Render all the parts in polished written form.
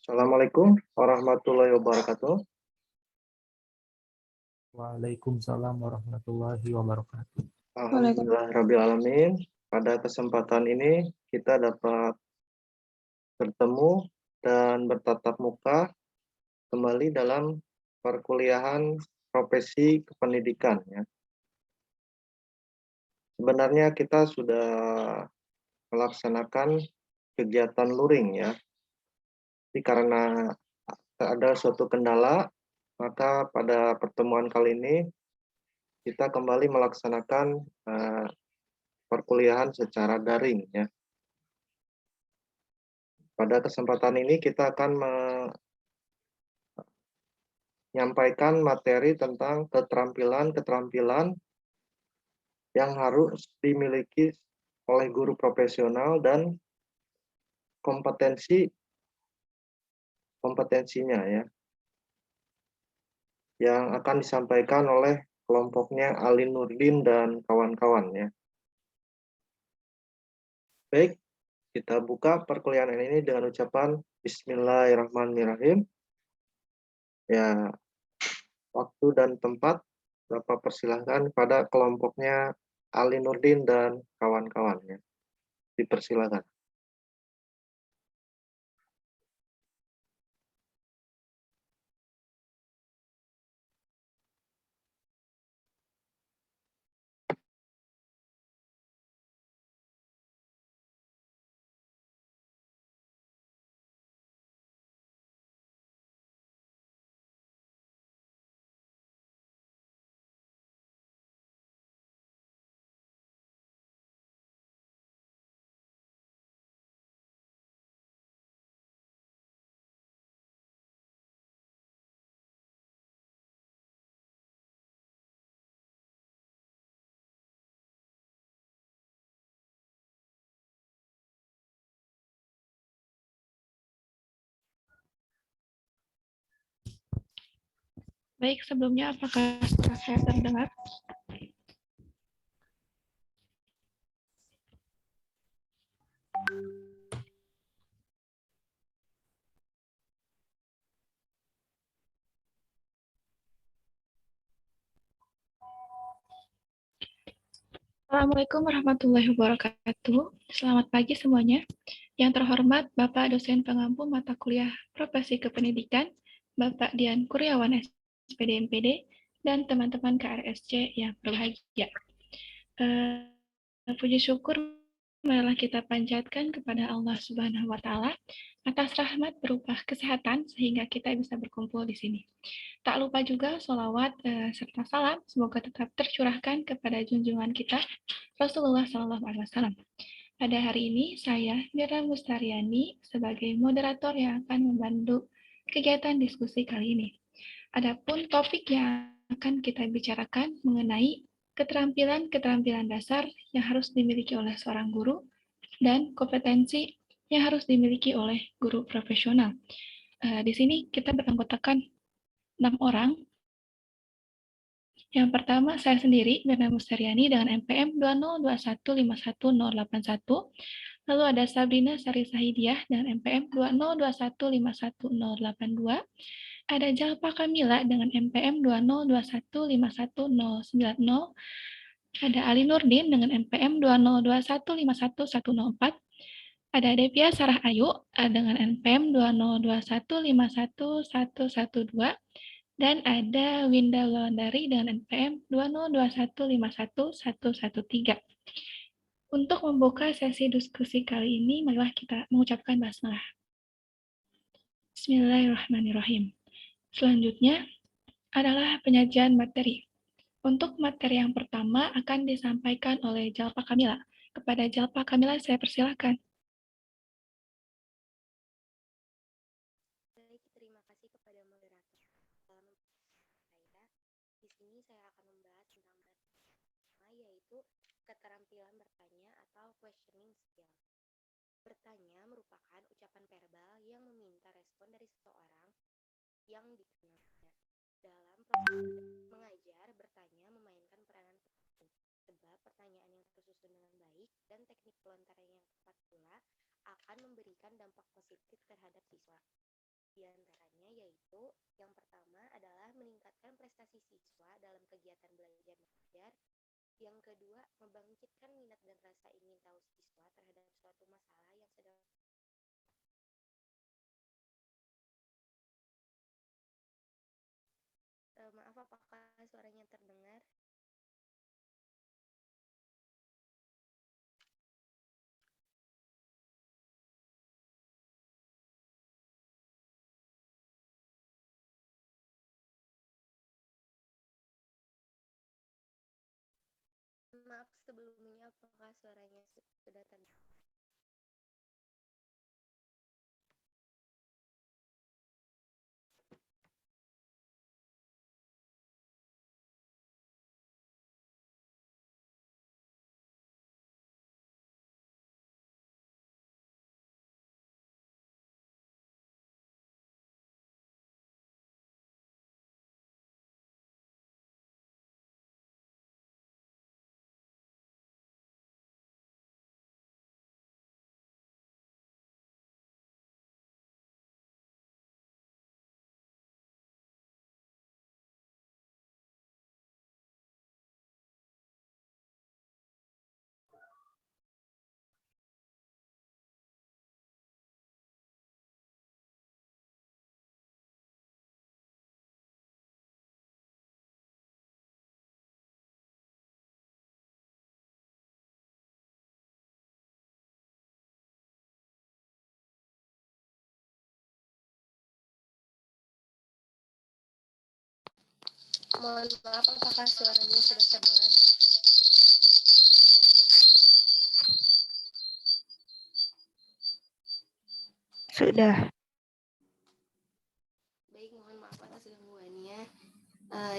Assalamualaikum warahmatullahi wabarakatuh. Waalaikumsalam warahmatullahi wabarakatuh. Alhamdulillahirabbil alamin. Pada kesempatan ini kita dapat bertemu dan bertatap muka kembali dalam perkuliahan profesi kependidikan ya. Sebenarnya kita sudah melaksanakan kegiatan luring ya. Tapi karena ada suatu kendala, maka pada pertemuan kali ini kita kembali melaksanakan perkuliahan secara daring ya. Pada kesempatan ini kita akan menyampaikan materi tentang keterampilan-keterampilan yang harus dimiliki oleh guru profesional dan kompetensinya ya, yang akan disampaikan oleh kelompoknya Ali Nurdin dan kawan-kawan ya. Baik, kita buka perkuliahan ini dengan ucapan Bismillahirrahmanirrahim. Ya, waktu dan tempat Bapak persilahkan pada kelompoknya Ali Nurdin dan kawan-kawannya. Dipersilakan. Baik, sebelumnya apakah suara saya terdengar? Assalamualaikum warahmatullahi wabarakatuh. Selamat pagi semuanya. Yang terhormat Bapak dosen pengampu mata kuliah Profesi Kependidikan, Bapak Dian Kuryawan SPD MPD, dan teman-teman KRSC yang berbahagia. Puji syukur marilah kita panjatkan kepada Allah Subhanahu wa Ta'ala atas rahmat berupa kesehatan sehingga kita bisa berkumpul di sini. Tak lupa juga sholawat serta salam semoga tetap tercurahkan kepada junjungan kita Rasulullah SAW. Pada hari ini saya Mira Mustariani sebagai moderator yang akan membantu kegiatan diskusi kali ini. Adapun topik yang akan kita bicarakan mengenai keterampilan-keterampilan dasar yang harus dimiliki oleh seorang guru dan kompetensi yang harus dimiliki oleh guru profesional. Di sini kita beranggotakan 6 orang. Yang pertama, saya sendiri, Mirna Mustariani, dengan NPM 202151081. Lalu ada Sabrina Sari Sahidiah dengan NPM 202151082. Ada Jalpa Kamila dengan NPM 202151090. Ada Ali Nurdin dengan NPM 202151104. Ada Devia Sarah Ayu dengan NPM 202151112. Dan ada Winda Wulandari dengan NPM 202151113. Untuk membuka sesi diskusi kali ini, marilah kita mengucapkan basmalah. Bismillahirrahmanirrahim. Selanjutnya adalah penyajian materi. Untuk materi yang pertama akan disampaikan oleh Jalpa Kamila. Kepada Jalpa Kamila saya persilakan. Baik, terima kasih kepada moderator. Di sini saya akan membahas tentang pertama, yaitu keterampilan bertanya atau questioning skill. Bertanya merupakan ucapan verbal yang meminta respon dari seseorang yang dikenalnya. Dalam proses mengajar, bertanya memainkan peranan penting, sebab pertanyaan yang tersusun dengan baik dan teknik pelontaran yang tepat pula akan memberikan dampak positif terhadap siswa. Di antaranya yaitu yang pertama adalah meningkatkan prestasi siswa dalam kegiatan belajar mengajar. Yang kedua, membangkitkan minat dan rasa ingin tahu siswa terhadap suatu masalah yang sedang maaf, apakah suaranya terdengar? Maaf sebelumnya, apakah suaranya sudah terdengar? Mohon maaf, apakah suaranya sudah terdengar? Sudah. Baik, mohon maaf atas gangguannya.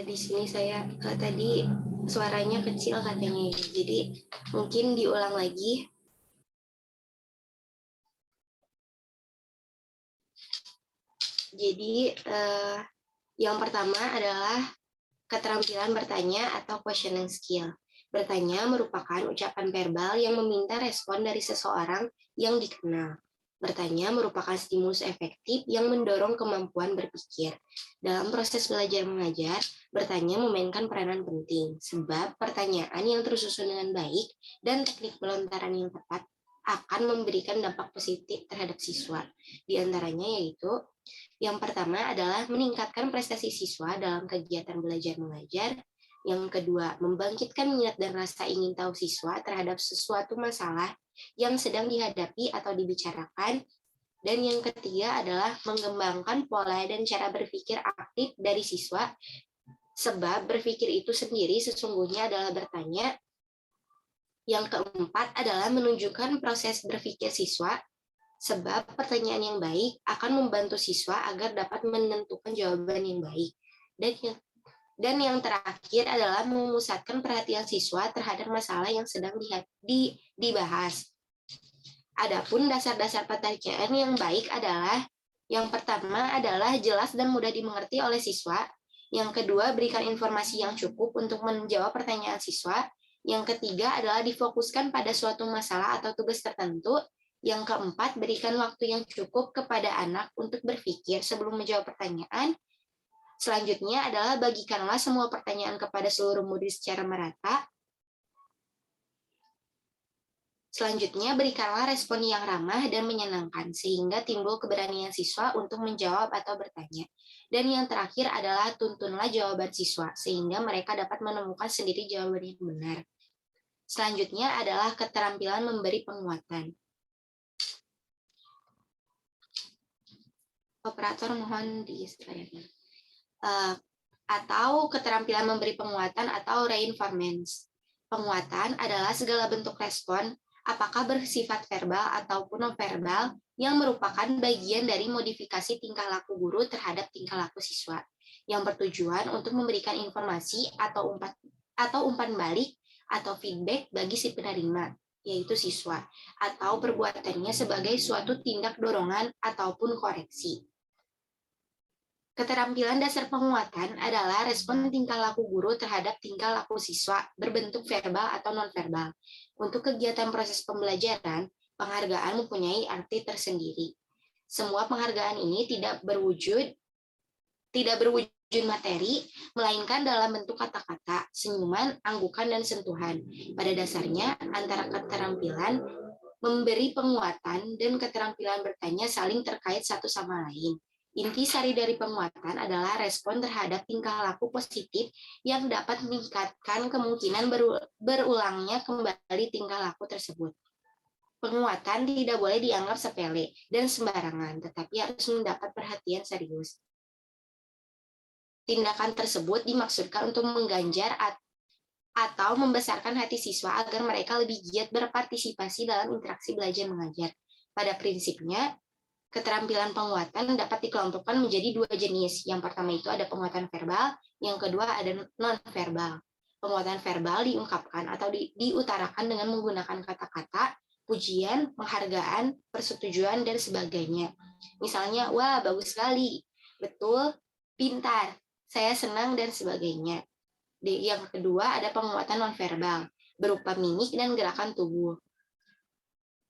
Di sini saya tadi suaranya kecil katanya, jadi mungkin diulang lagi. Jadi yang pertama adalah keterampilan bertanya atau questioning skill. Bertanya merupakan ucapan verbal yang meminta respon dari seseorang yang dikenal. Bertanya merupakan stimulus efektif yang mendorong kemampuan berpikir. Dalam proses belajar mengajar, bertanya memainkan peranan penting, sebab pertanyaan yang tersusun dengan baik dan teknik pelontaran yang tepat akan memberikan dampak positif terhadap siswa. Di antaranya yaitu yang pertama adalah meningkatkan prestasi siswa dalam kegiatan belajar mengajar. Yang kedua, membangkitkan minat dan rasa ingin tahu siswa terhadap sesuatu masalah yang sedang dihadapi atau dibicarakan. Dan yang ketiga adalah mengembangkan pola dan cara berpikir aktif dari siswa, sebab berpikir itu sendiri sesungguhnya adalah bertanya. Yang keempat adalah menunjukkan proses berpikir siswa, sebab pertanyaan yang baik akan membantu siswa agar dapat menentukan jawaban yang baik. Dan yang terakhir adalah memusatkan perhatian siswa terhadap masalah yang sedang dibahas. Adapun dasar-dasar pertanyaan yang baik adalah yang pertama adalah jelas dan mudah dimengerti oleh siswa. Yang kedua, berikan informasi yang cukup untuk menjawab pertanyaan siswa. Yang ketiga adalah difokuskan pada suatu masalah atau tugas tertentu. Yang keempat, berikan waktu yang cukup kepada anak untuk berpikir sebelum menjawab pertanyaan. Selanjutnya adalah bagikanlah semua pertanyaan kepada seluruh murid secara merata. Selanjutnya, berikanlah respon yang ramah dan menyenangkan, sehingga timbul keberanian siswa untuk menjawab atau bertanya. Dan yang terakhir adalah tuntunlah jawaban siswa, sehingga mereka dapat menemukan sendiri jawaban yang benar. Selanjutnya adalah keterampilan memberi penguatan. Operator mohon disesuaikan. Atau keterampilan memberi penguatan atau reinforcement. Penguatan adalah segala bentuk respon, apakah bersifat verbal ataupun non-verbal, yang merupakan bagian dari modifikasi tingkah laku guru terhadap tingkah laku siswa, yang bertujuan untuk memberikan informasi atau umpan balik atau feedback bagi si penerima, yaitu siswa, atau perbuatannya sebagai suatu tindak dorongan ataupun koreksi. Keterampilan dasar penguatan adalah respon tingkah laku guru terhadap tingkah laku siswa berbentuk verbal atau non-verbal. Untuk kegiatan proses pembelajaran, penghargaan mempunyai arti tersendiri. Semua penghargaan ini tidak berwujud materi, melainkan dalam bentuk kata-kata, senyuman, anggukan, dan sentuhan. Pada dasarnya, antara keterampilan memberi penguatan dan keterampilan bertanya saling terkait satu sama lain. Inti sari dari penguatan adalah respon terhadap tingkah laku positif yang dapat meningkatkan kemungkinan berulangnya kembali tingkah laku tersebut. Penguatan tidak boleh dianggap sepele dan sembarangan, tetapi harus mendapat perhatian serius. Tindakan tersebut dimaksudkan untuk mengganjar atau membesarkan hati siswa agar mereka lebih giat berpartisipasi dalam interaksi belajar mengajar. Pada prinsipnya, keterampilan penguatan dapat dikelompokkan menjadi dua jenis. Yang pertama itu ada penguatan verbal, yang kedua ada non-verbal. Penguatan verbal diungkapkan atau diutarakan dengan menggunakan kata-kata, pujian, penghargaan, persetujuan, dan sebagainya. Misalnya, wah bagus sekali, betul, pintar, saya senang, dan sebagainya. Yang kedua ada penguatan nonverbal, berupa mimik dan gerakan tubuh.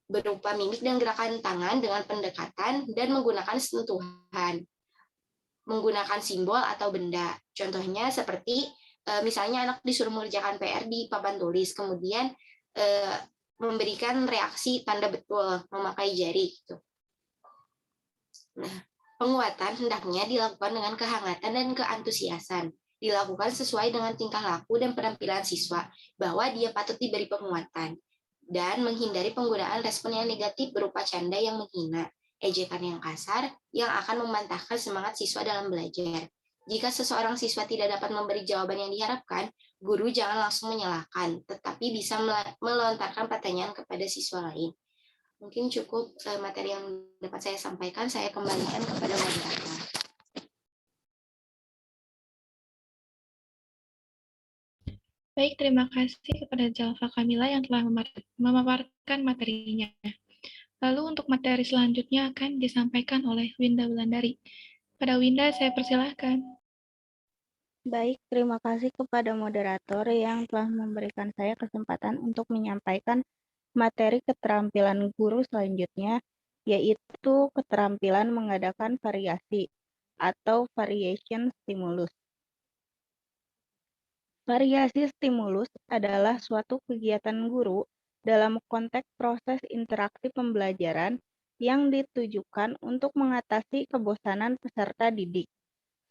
Berupa mimik dan gerakan tangan dengan pendekatan dan menggunakan sentuhan. Menggunakan simbol atau benda. Contohnya seperti misalnya anak disuruh mengerjakan PR di papan tulis, kemudian memberikan reaksi tanda betul, memakai jari gitu. Nah, penguatan hendaknya dilakukan dengan kehangatan dan keantusiasan. Dilakukan sesuai dengan tingkah laku dan penampilan siswa, bahwa dia patut diberi penguatan. Dan menghindari penggunaan respon yang negatif berupa canda yang menghina, ejekan yang kasar, yang akan memantahkan semangat siswa dalam belajar. Jika seseorang siswa tidak dapat memberi jawaban yang diharapkan, guru jangan langsung menyalahkan, tetapi bisa melontarkan pertanyaan kepada siswa lain. Mungkin cukup materi yang dapat saya sampaikan, saya kembalikan kepada moderator. Baik, terima kasih kepada Jalfa Kamila yang telah memaparkan materinya. Lalu untuk materi selanjutnya akan disampaikan oleh Winda Wulandari. Pada Winda, saya persilahkan. Baik, terima kasih kepada moderator yang telah memberikan saya kesempatan untuk menyampaikan materi keterampilan guru selanjutnya, yaitu keterampilan mengadakan variasi atau variation stimulus. Variasi stimulus adalah suatu kegiatan guru dalam konteks proses interaksi pembelajaran yang ditujukan untuk mengatasi kebosanan peserta didik,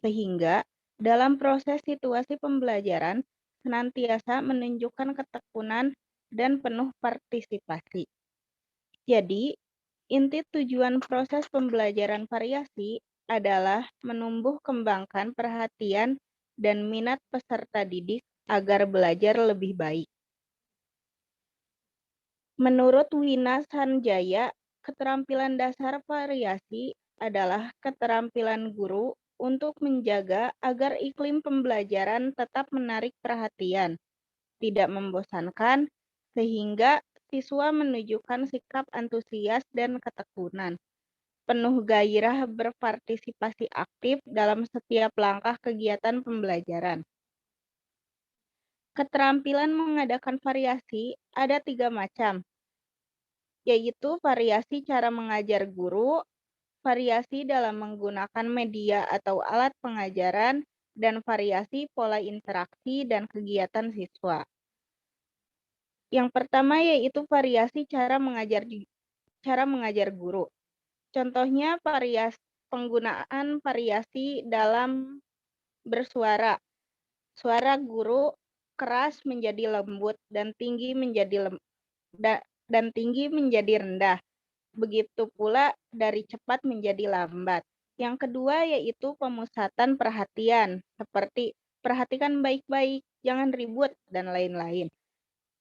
sehingga dalam proses situasi pembelajaran senantiasa menunjukkan ketekunan dan penuh partisipasi. Jadi, inti tujuan proses pembelajaran variasi adalah menumbuh kembangkan perhatian dan minat peserta didik agar belajar lebih baik. Menurut Wina Sanjaya, keterampilan dasar variasi adalah keterampilan guru untuk menjaga agar iklim pembelajaran tetap menarik perhatian, tidak membosankan, sehingga siswa menunjukkan sikap antusias dan ketekunan, penuh gairah berpartisipasi aktif dalam setiap langkah kegiatan pembelajaran. Keterampilan mengadakan variasi ada 3 macam, yaitu variasi cara mengajar guru, variasi dalam menggunakan media atau alat pengajaran, dan variasi pola interaksi dan kegiatan siswa. Yang pertama yaitu variasi cara mengajar guru. Contohnya penggunaan variasi dalam bersuara. Suara guru keras menjadi lembut dan tinggi menjadi rendah. Begitu pula dari cepat menjadi lambat. Yang kedua yaitu pemusatan perhatian, seperti perhatikan baik-baik, jangan ribut, dan lain-lain.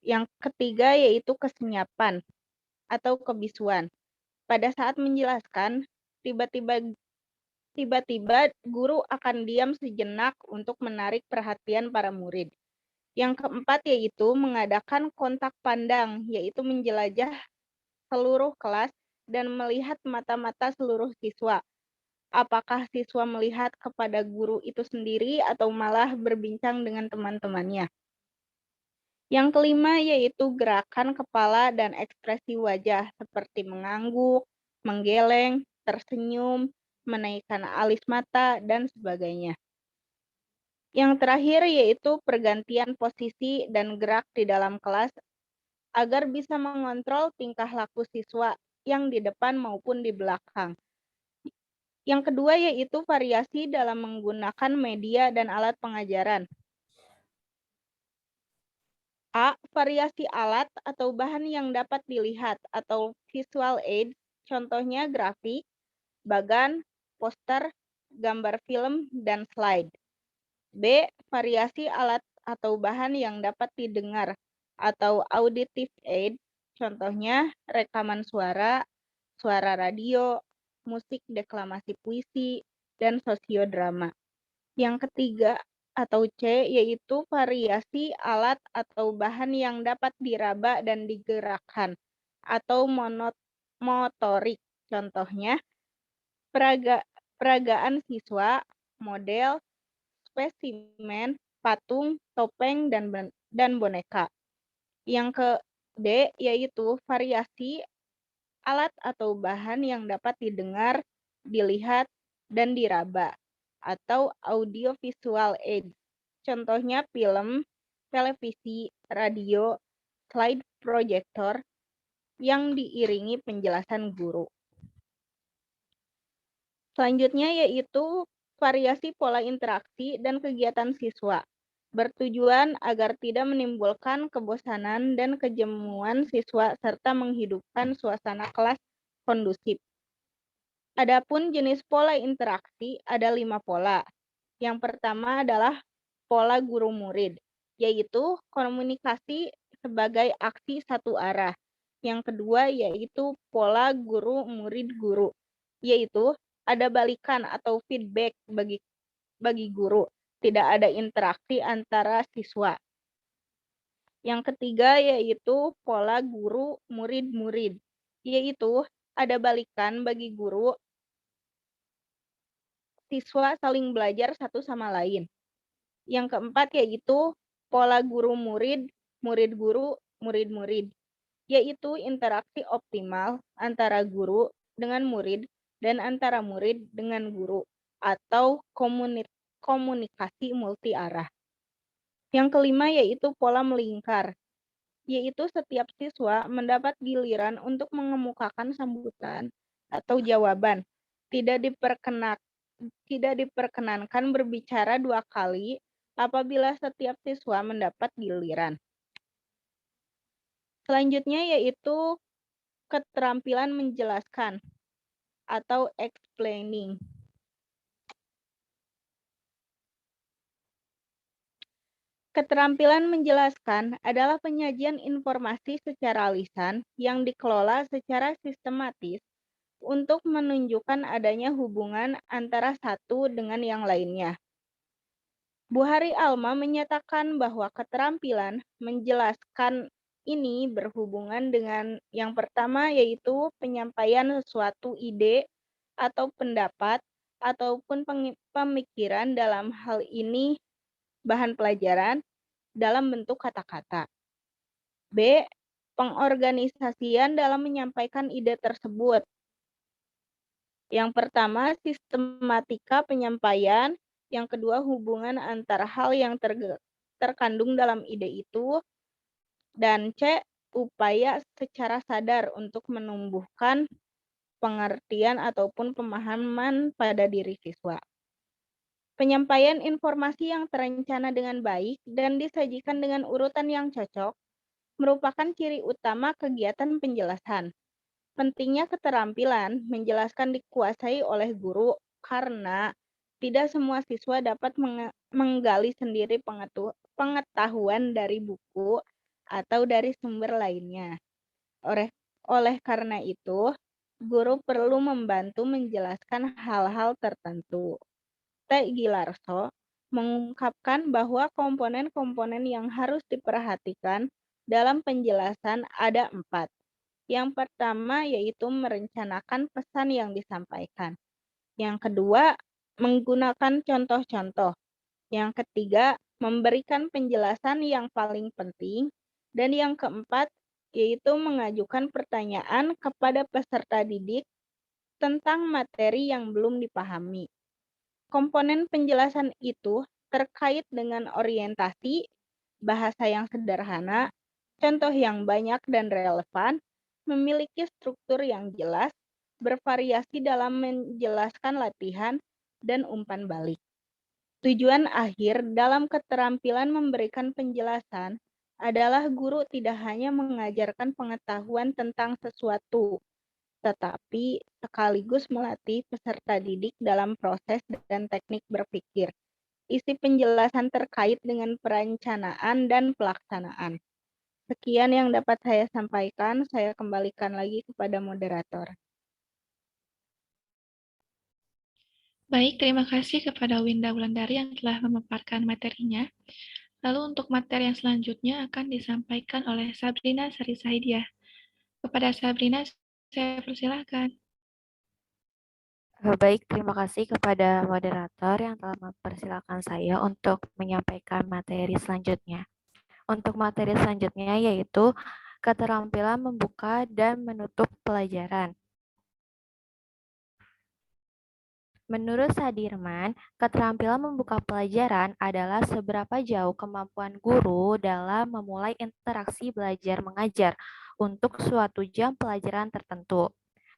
Yang ketiga yaitu kesenyapan atau kebisuan. Pada saat menjelaskan, tiba-tiba guru akan diam sejenak untuk menarik perhatian para murid. Yang keempat yaitu mengadakan kontak pandang, yaitu menjelajah seluruh kelas dan melihat mata-mata seluruh siswa. Apakah siswa melihat kepada guru itu sendiri atau malah berbincang dengan teman-temannya. Yang kelima yaitu gerakan kepala dan ekspresi wajah seperti mengangguk, menggeleng, tersenyum, menaikkan alis mata, dan sebagainya. Yang terakhir yaitu pergantian posisi dan gerak di dalam kelas agar bisa mengontrol tingkah laku siswa yang di depan maupun di belakang. Yang kedua yaitu variasi dalam menggunakan media dan alat pengajaran. A. Variasi alat atau bahan yang dapat dilihat atau visual aid, contohnya grafik, bagan, poster, gambar film, dan slide. B. Variasi alat atau bahan yang dapat didengar atau auditive aid, contohnya rekaman suara, suara radio, musik deklamasi puisi, dan sosiodrama. Yang ketiga atau C yaitu variasi alat atau bahan yang dapat diraba dan digerakkan atau motorik, contohnya peragaan siswa, model, spesimen, patung, topeng, dan boneka. Yang ke D yaitu variasi alat atau bahan yang dapat didengar, dilihat, dan diraba atau audiovisual aids. Contohnya film, televisi, radio, slide projector yang diiringi penjelasan guru. Selanjutnya yaitu variasi pola interaksi dan kegiatan siswa, bertujuan agar tidak menimbulkan kebosanan dan kejenuhan siswa serta menghidupkan suasana kelas kondusif. Adapun jenis pola interaksi ada 5 pola. Yang pertama adalah pola guru-murid, yaitu komunikasi sebagai aksi satu arah. Yang kedua yaitu pola guru-murid-guru, yaitu ada balikan atau feedback bagi guru, tidak ada interaksi antara siswa. Yang ketiga yaitu pola guru-murid-murid, yaitu ada balikan bagi guru, siswa saling belajar satu sama lain. Yang keempat yaitu pola guru-murid, murid-guru, murid-murid, yaitu interaksi optimal antara guru dengan murid dan antara murid dengan guru atau komunikasi multi arah. Yang kelima yaitu pola melingkar, yaitu setiap siswa mendapat giliran untuk mengemukakan sambutan atau jawaban. Tidak diperkenankan berbicara 2 kali apabila setiap siswa mendapat giliran. Selanjutnya yaitu keterampilan menjelaskan atau explaining. Keterampilan menjelaskan adalah penyajian informasi secara lisan yang dikelola secara sistematis untuk menunjukkan adanya hubungan antara satu dengan yang lainnya. Bu Hari Alma menyatakan bahwa keterampilan menjelaskan ini berhubungan dengan yang pertama yaitu penyampaian suatu ide atau pendapat ataupun pemikiran, dalam hal ini bahan pelajaran, dalam bentuk kata-kata. B. Pengorganisasian dalam menyampaikan ide tersebut. Yang pertama, sistematika penyampaian. Yang kedua, hubungan antara hal yang terkandung dalam ide itu. Dan C. Upaya secara sadar untuk menumbuhkan pengertian ataupun pemahaman pada diri siswa. Penyampaian informasi yang terencana dengan baik dan disajikan dengan urutan yang cocok merupakan ciri utama kegiatan penjelasan. Pentingnya keterampilan menjelaskan dikuasai oleh guru karena tidak semua siswa dapat menggali sendiri pengetahuan dari buku atau dari sumber lainnya. Oleh karena itu, guru perlu membantu menjelaskan hal-hal tertentu. T. Gilarso mengungkapkan bahwa komponen-komponen yang harus diperhatikan dalam penjelasan ada 4. Yang pertama yaitu merencanakan pesan yang disampaikan. Yang kedua, menggunakan contoh-contoh. Yang ketiga, memberikan penjelasan yang paling penting. Dan yang keempat, yaitu mengajukan pertanyaan kepada peserta didik tentang materi yang belum dipahami. Komponen penjelasan itu terkait dengan orientasi, bahasa yang sederhana, contoh yang banyak dan relevan, memiliki struktur yang jelas, bervariasi dalam menjelaskan latihan, dan umpan balik. Tujuan akhir dalam keterampilan memberikan penjelasan adalah guru tidak hanya mengajarkan pengetahuan tentang sesuatu, tetapi sekaligus melatih peserta didik dalam proses dan teknik berpikir. Isi penjelasan terkait dengan perencanaan dan pelaksanaan. Sekian yang dapat saya sampaikan, saya kembalikan lagi kepada moderator. Baik, terima kasih kepada Winda Wulandari yang telah memaparkan materinya. Lalu untuk materi yang selanjutnya akan disampaikan oleh Sabrina Sari Saidiah. Kepada Sabrina, saya persilahkan. Baik, terima kasih kepada moderator yang telah mempersilakan saya untuk menyampaikan materi selanjutnya. Untuk materi selanjutnya yaitu keterampilan membuka dan menutup pelajaran. Menurut Sadirman, keterampilan membuka pelajaran adalah seberapa jauh kemampuan guru dalam memulai interaksi belajar mengajar untuk suatu jam pelajaran tertentu.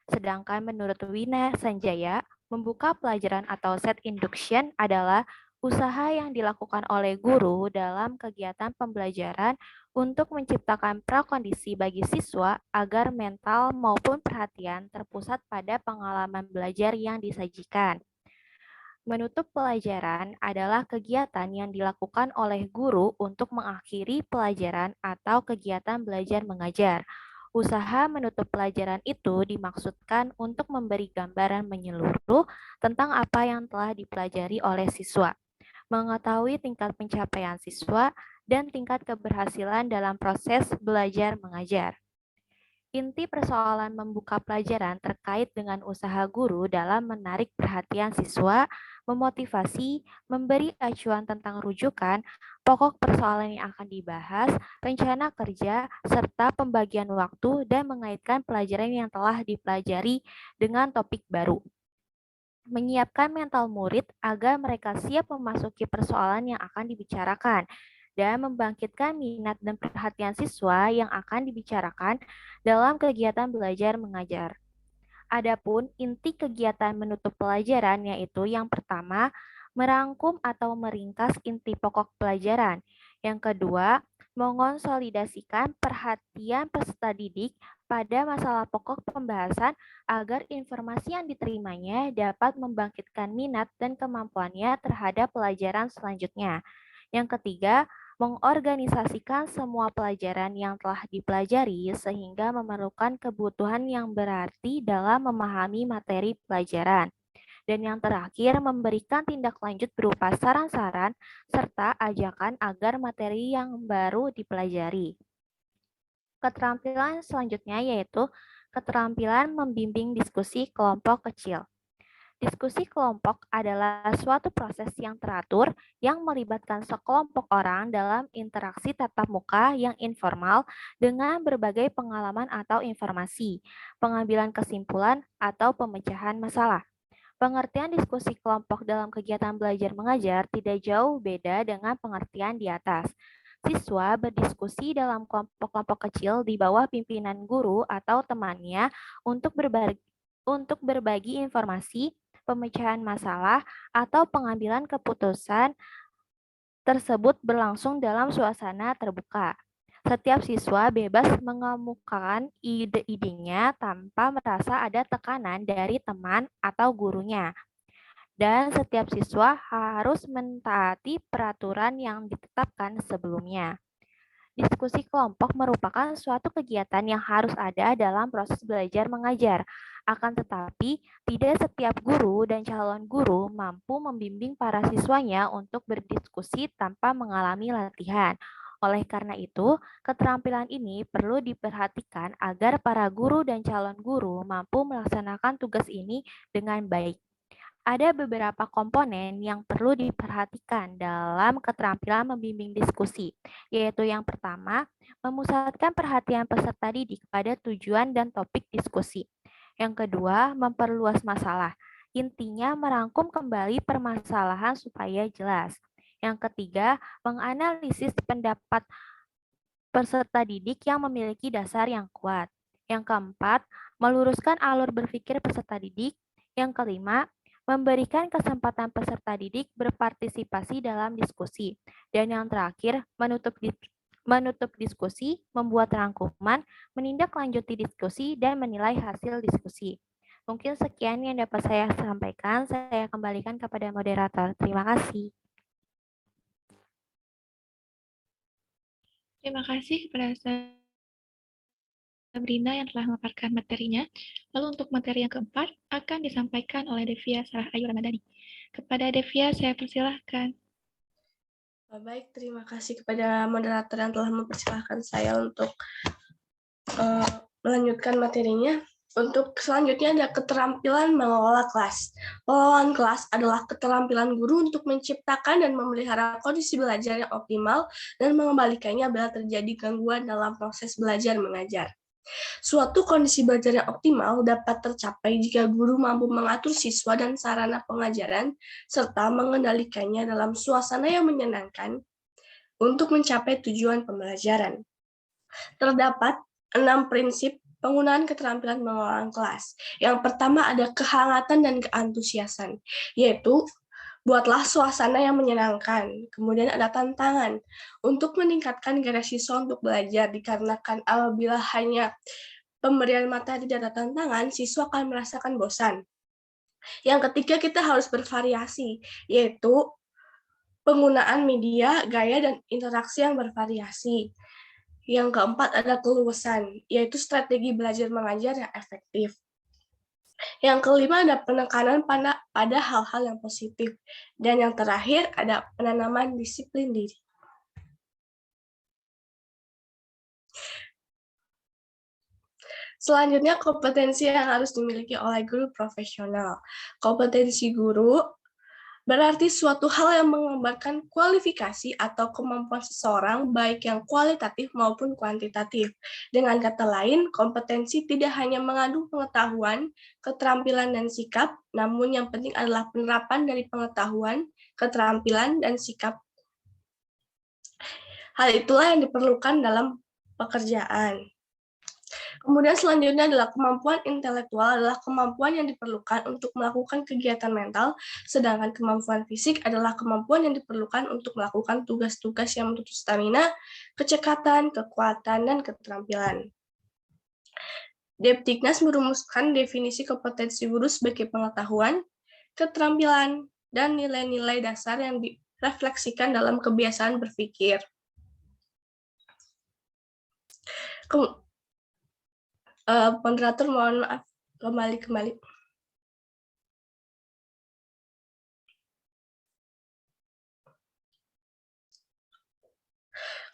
Sedangkan menurut Wina Sanjaya, membuka pelajaran atau set induction adalah usaha yang dilakukan oleh guru dalam kegiatan pembelajaran untuk menciptakan prakondisi bagi siswa agar mental maupun perhatian terpusat pada pengalaman belajar yang disajikan. Menutup pelajaran adalah kegiatan yang dilakukan oleh guru untuk mengakhiri pelajaran atau kegiatan belajar mengajar. Usaha menutup pelajaran itu dimaksudkan untuk memberi gambaran menyeluruh tentang apa yang telah dipelajari oleh siswa, mengetahui tingkat pencapaian siswa, dan tingkat keberhasilan dalam proses belajar mengajar. Inti persoalan membuka pelajaran terkait dengan usaha guru dalam menarik perhatian siswa, memotivasi, memberi acuan tentang rujukan, pokok persoalan yang akan dibahas, rencana kerja, serta pembagian waktu dan mengaitkan pelajaran yang telah dipelajari dengan topik baru. Menyiapkan mental murid agar mereka siap memasuki persoalan yang akan dibicarakan dan membangkitkan minat dan perhatian siswa yang akan dibicarakan dalam kegiatan belajar mengajar. Adapun inti kegiatan menutup pelajaran yaitu yang pertama, merangkum atau meringkas inti pokok pelajaran. Yang kedua, mengonsolidasikan perhatian peserta didik pada masalah pokok pembahasan agar informasi yang diterimanya dapat membangkitkan minat dan kemampuannya terhadap pelajaran selanjutnya. Yang ketiga, mengorganisasikan semua pelajaran yang telah dipelajari sehingga memerlukan kebutuhan yang berarti dalam memahami materi pelajaran. Dan yang terakhir, memberikan tindak lanjut berupa saran-saran serta ajakan agar materi yang baru dipelajari. Keterampilan selanjutnya yaitu keterampilan membimbing diskusi kelompok kecil. Diskusi kelompok adalah suatu proses yang teratur yang melibatkan sekelompok orang dalam interaksi tatap muka yang informal dengan berbagai pengalaman atau informasi, pengambilan kesimpulan, atau pemecahan masalah. Pengertian diskusi kelompok dalam kegiatan belajar mengajar tidak jauh beda dengan pengertian di atas. Siswa berdiskusi dalam kelompok-kelompok kecil di bawah pimpinan guru atau temannya untuk berbagi informasi, pemecahan masalah, atau pengambilan keputusan tersebut berlangsung dalam suasana terbuka. Setiap siswa bebas mengemukakan ide-idenya tanpa merasa ada tekanan dari teman atau gurunya. Dan setiap siswa harus mentaati peraturan yang ditetapkan sebelumnya. Diskusi kelompok merupakan suatu kegiatan yang harus ada dalam proses belajar mengajar. Akan tetapi, tidak setiap guru dan calon guru mampu membimbing para siswanya untuk berdiskusi tanpa mengalami latihan. Oleh karena itu, keterampilan ini perlu diperhatikan agar para guru dan calon guru mampu melaksanakan tugas ini dengan baik. Ada beberapa komponen yang perlu diperhatikan dalam keterampilan membimbing diskusi, yaitu yang pertama, memusatkan perhatian peserta didik pada tujuan dan topik diskusi. Yang kedua, memperluas masalah. Intinya merangkum kembali permasalahan supaya jelas. Yang ketiga, menganalisis pendapat peserta didik yang memiliki dasar yang kuat. Yang keempat, meluruskan alur berpikir peserta didik. Yang kelima, memberikan kesempatan peserta didik berpartisipasi dalam diskusi. Dan yang terakhir, menutup diskusi, membuat rangkuman, menindaklanjuti diskusi, dan menilai hasil diskusi. Mungkin sekian yang dapat saya sampaikan. Saya kembalikan kepada moderator. Terima kasih. Terima kasih kepada Sabrina yang telah memaparkan materinya. Lalu untuk materi yang keempat akan disampaikan oleh Devia Sarah Ayu Ramadhani. Kepada Devia, saya persilahkan. Baik, terima kasih kepada moderator yang telah mempersilahkan saya untuk melanjutkan materinya. Untuk selanjutnya ada keterampilan mengelola kelas. Pengelolaan kelas adalah keterampilan guru untuk menciptakan dan memelihara kondisi belajar yang optimal dan mengembalikannya bila terjadi gangguan dalam proses belajar mengajar. Suatu kondisi belajar yang optimal dapat tercapai jika guru mampu mengatur siswa dan sarana pengajaran serta mengendalikannya dalam suasana yang menyenangkan untuk mencapai tujuan pembelajaran. Terdapat 6 prinsip penggunaan keterampilan mengelola kelas. Yang pertama ada kehangatan dan keantusiasan, yaitu buatlah suasana yang menyenangkan. Kemudian ada tantangan untuk meningkatkan gairah siswa untuk belajar, dikarenakan apabila hanya pemberian materi tidak ada tantangan, siswa akan merasakan bosan. Yang ketiga, kita harus bervariasi, yaitu penggunaan media, gaya, dan interaksi yang bervariasi. Yang keempat ada keluasan, yaitu strategi belajar mengajar yang efektif. Yang kelima ada penekanan pada hal-hal yang positif. Dan yang terakhir ada penanaman disiplin diri. Selanjutnya, kompetensi yang harus dimiliki oleh guru profesional. Kompetensi guru berarti suatu hal yang menggambarkan kualifikasi atau kemampuan seseorang, baik yang kualitatif maupun kuantitatif. Dengan kata lain, kompetensi tidak hanya mengandung pengetahuan, keterampilan, dan sikap, namun yang penting adalah penerapan dari pengetahuan, keterampilan, dan sikap. Hal itulah yang diperlukan dalam pekerjaan. Kemudian selanjutnya adalah kemampuan intelektual, adalah kemampuan yang diperlukan untuk melakukan kegiatan mental, sedangkan kemampuan fisik adalah kemampuan yang diperlukan untuk melakukan tugas-tugas yang menuntut stamina, kecekatan, kekuatan, dan keterampilan. Depdiknas merumuskan definisi kompetensi guru sebagai pengetahuan, keterampilan, dan nilai-nilai dasar yang direfleksikan dalam kebiasaan berpikir. Moderator, mohon maaf, kembali.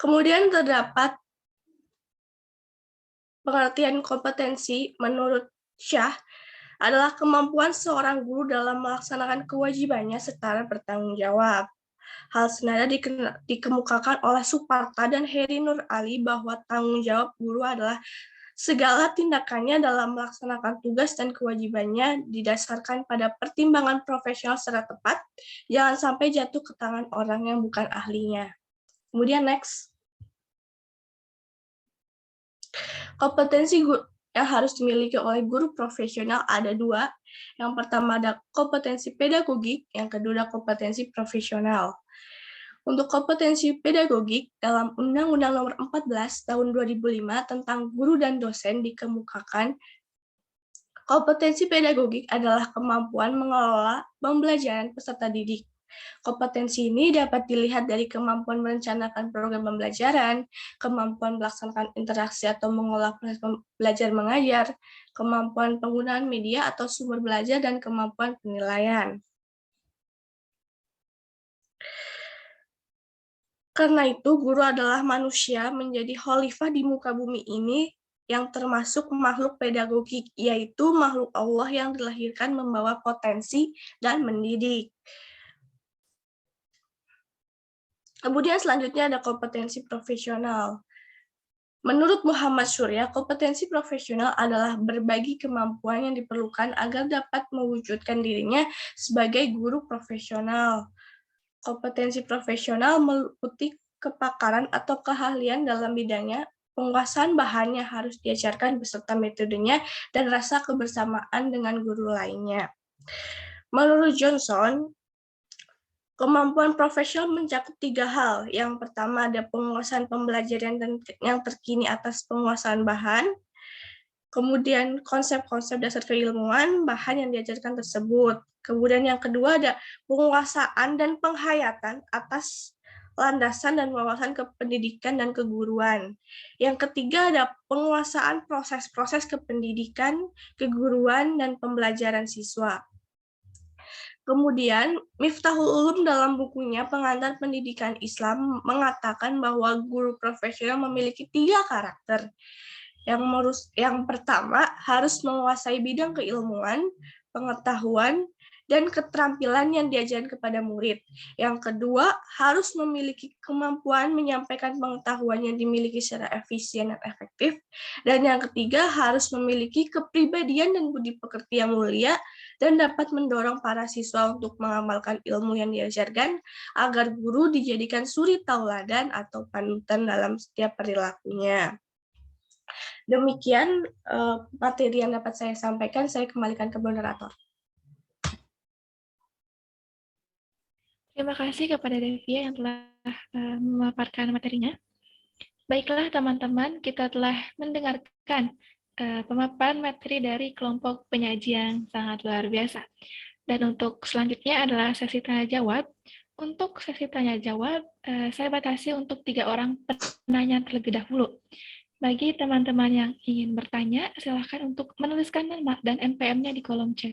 Kemudian terdapat pengertian kompetensi menurut Syah adalah kemampuan seorang guru dalam melaksanakan kewajibannya secara bertanggung jawab. Hal senada dikemukakan oleh Suparta dan Heri Nur Ali bahwa tanggung jawab guru adalah segala tindakannya dalam melaksanakan tugas dan kewajibannya didasarkan pada pertimbangan profesional secara tepat, jangan sampai jatuh ke tangan orang yang bukan ahlinya. Kemudian next. Kompetensi yang harus dimiliki oleh guru profesional ada 2. Yang pertama ada kompetensi pedagogik, yang kedua ada kompetensi profesional. Untuk kompetensi pedagogik, dalam Undang-Undang Nomor 14 Tahun 2005 tentang guru dan dosen dikemukakan, kompetensi pedagogik adalah kemampuan mengelola pembelajaran peserta didik. Kompetensi ini dapat dilihat dari kemampuan merencanakan program pembelajaran, kemampuan melaksanakan interaksi atau mengolah proses belajar mengajar, kemampuan penggunaan media atau sumber belajar, dan kemampuan penilaian. Karena itu, guru adalah manusia menjadi khalifah di muka bumi ini yang termasuk makhluk pedagogik, yaitu makhluk Allah yang dilahirkan membawa potensi dan mendidik. Kemudian selanjutnya ada kompetensi profesional. Menurut Muhammad Surya, kompetensi profesional adalah berbagi kemampuan yang diperlukan agar dapat mewujudkan dirinya sebagai guru profesional. Kompetensi profesional meliputi kepakaran atau keahlian dalam bidangnya, penguasaan bahannya harus diajarkan beserta metodenya, dan rasa kebersamaan dengan guru lainnya. Menurut Johnson, kemampuan profesional mencakup 3 hal. Yang pertama ada penguasaan pembelajaran yang terkini atas penguasaan bahan, kemudian konsep-konsep dasar keilmuan bahan yang diajarkan tersebut. Kemudian yang kedua ada penguasaan dan penghayatan atas landasan dan wawasan kependidikan dan keguruan. Yang ketiga ada penguasaan proses-proses kependidikan, keguruan, dan pembelajaran siswa. Kemudian, Miftahul Ulum dalam bukunya Pengantar Pendidikan Islam mengatakan bahwa guru profesional memiliki 3 karakter. Yang pertama, harus menguasai bidang keilmuan, pengetahuan, dan keterampilan yang diajarkan kepada murid. Yang kedua, harus memiliki kemampuan menyampaikan pengetahuan yang dimiliki secara efisien dan efektif. Dan yang ketiga, harus memiliki kepribadian dan budi pekerti yang mulia dan dapat mendorong para siswa untuk mengamalkan ilmu yang diajarkan agar guru dijadikan suri tauladan atau panutan dalam setiap perilakunya. Demikian materi yang dapat saya sampaikan. Saya kembalikan ke moderator. Terima kasih kepada Devia yang telah memaparkan materinya. Baiklah teman-teman, kita telah mendengarkan pemaparan materi dari kelompok penyaji yang sangat luar biasa. Dan untuk selanjutnya adalah sesi tanya jawab. Untuk sesi tanya jawab, saya batasi untuk 3 orang penanya terlebih dahulu. Bagi teman-teman yang ingin bertanya, silakan untuk menuliskan nama dan NPM-nya di kolom chat.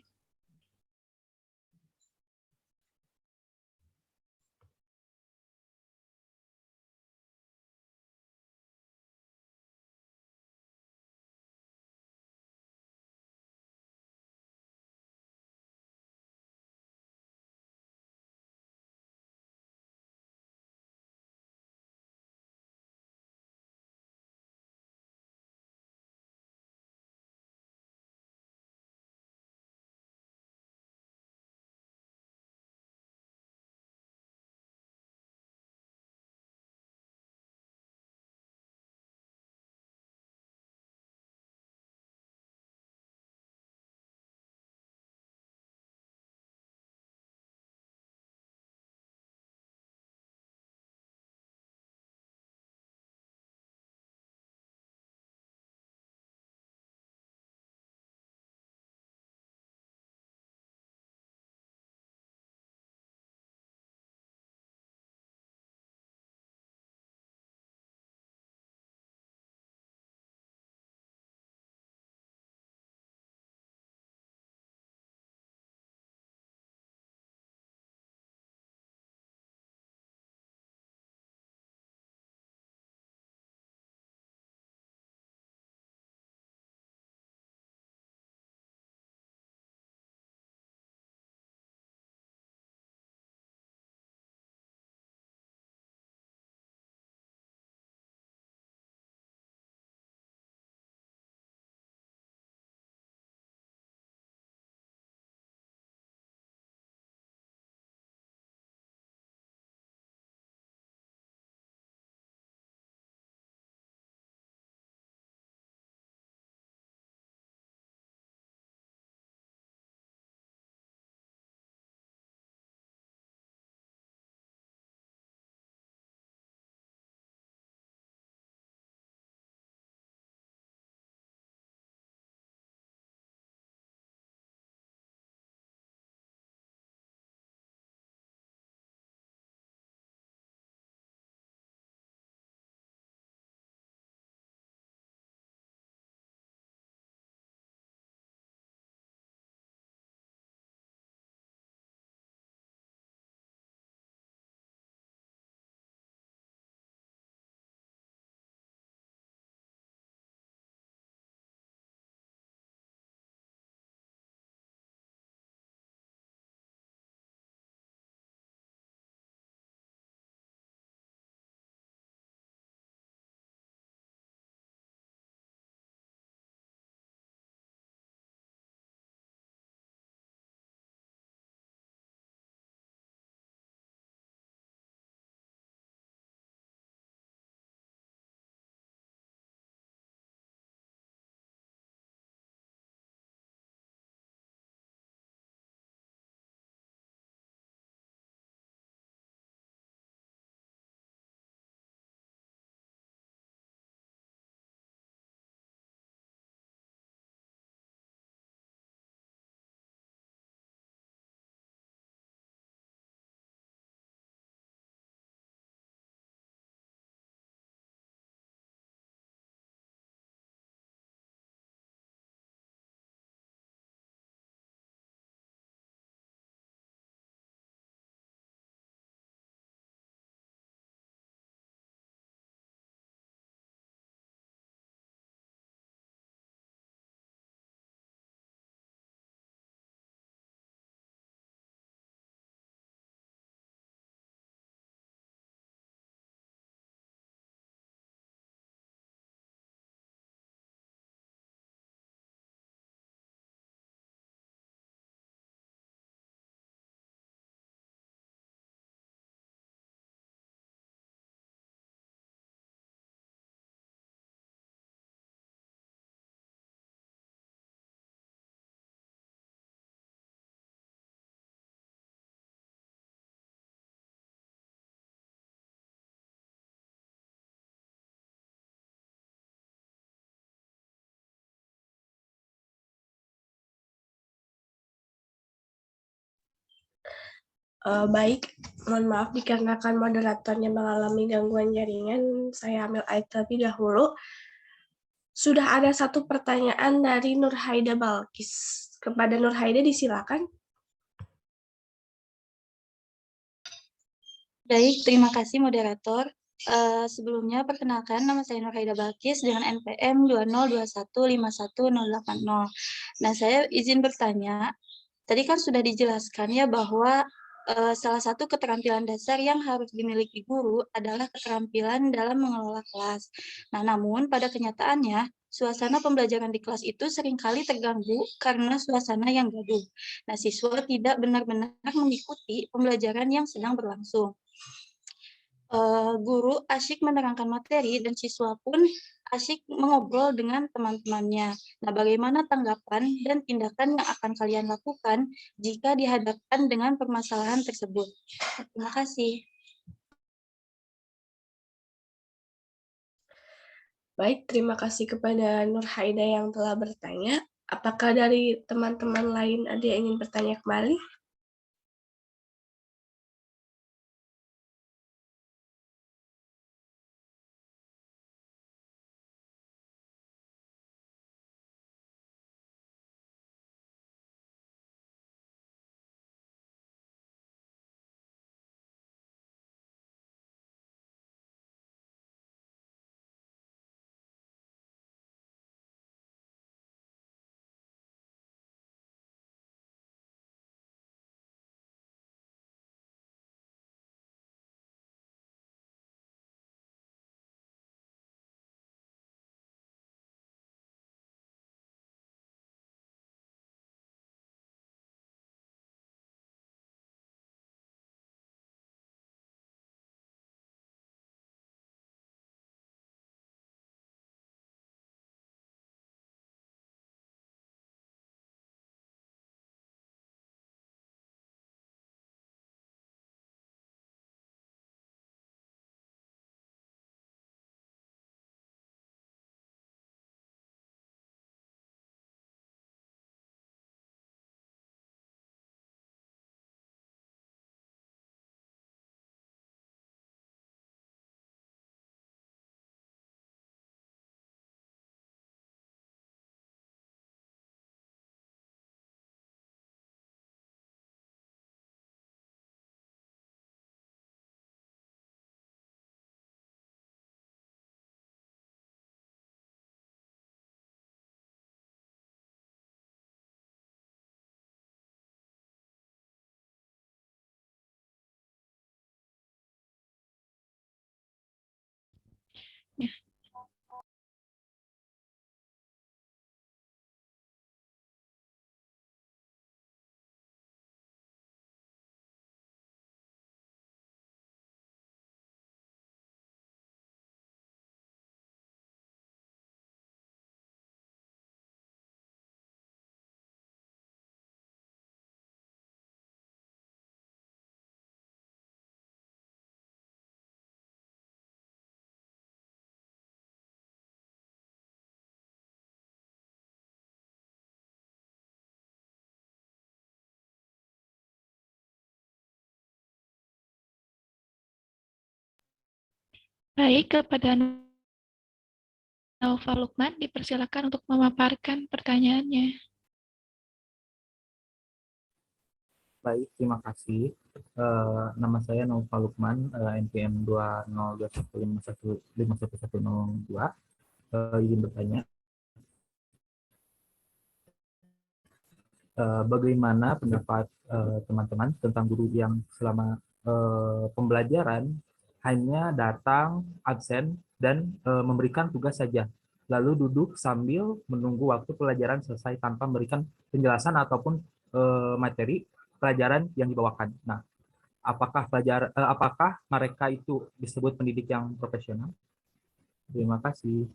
Baik, mohon maaf dikarenakan moderatornya mengalami gangguan jaringan, saya ambil alih terlebih dahulu. Sudah ada satu pertanyaan dari Nurhaida Balkis. Kepada Nurhaida disilakan. Baik, terima kasih moderator. Sebelumnya perkenalkan nama saya Nurhaida Balkis dengan NPM 2021511080. Nah, saya izin bertanya. Tadi kan sudah dijelaskan ya bahwa salah satu keterampilan dasar yang harus dimiliki guru adalah keterampilan dalam mengelola kelas. Nah, namun pada kenyataannya suasana pembelajaran di kelas itu seringkali terganggu karena suasana yang gaduh. Nah, siswa tidak benar-benar mengikuti pembelajaran yang sedang berlangsung. Guru asyik menerangkan materi dan siswa pun asyik mengobrol dengan teman-temannya. Nah, bagaimana tanggapan dan tindakan yang akan kalian lakukan jika dihadapkan dengan permasalahan tersebut? Terima kasih. Baik, terima kasih kepada Nurhaida yang telah bertanya. Apakah dari teman-teman lain ada yang ingin bertanya kembali? Ya. Baik, kepada Nova Lukman dipersilakan untuk memaparkan pertanyaannya. Baik, terima kasih. Nama saya Nova Lukman, NPM 202151511002. Izin bertanya, bagaimana pendapat teman-teman tentang guru yang selama pembelajaran hanya datang, absen, dan memberikan tugas saja, lalu duduk sambil menunggu waktu pelajaran selesai tanpa memberikan penjelasan ataupun materi pelajaran yang dibawakan. Nah, apakah mereka itu disebut pendidik yang profesional? Terima kasih.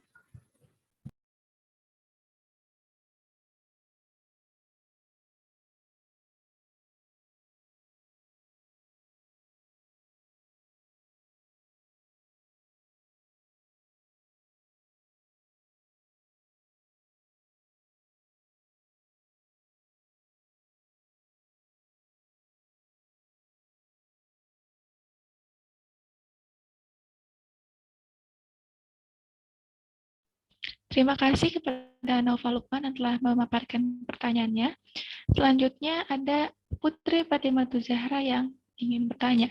Terima kasih kepada Nova Lukman yang telah memaparkan pertanyaannya. Selanjutnya ada Putri Fatimah Zahra yang ingin bertanya.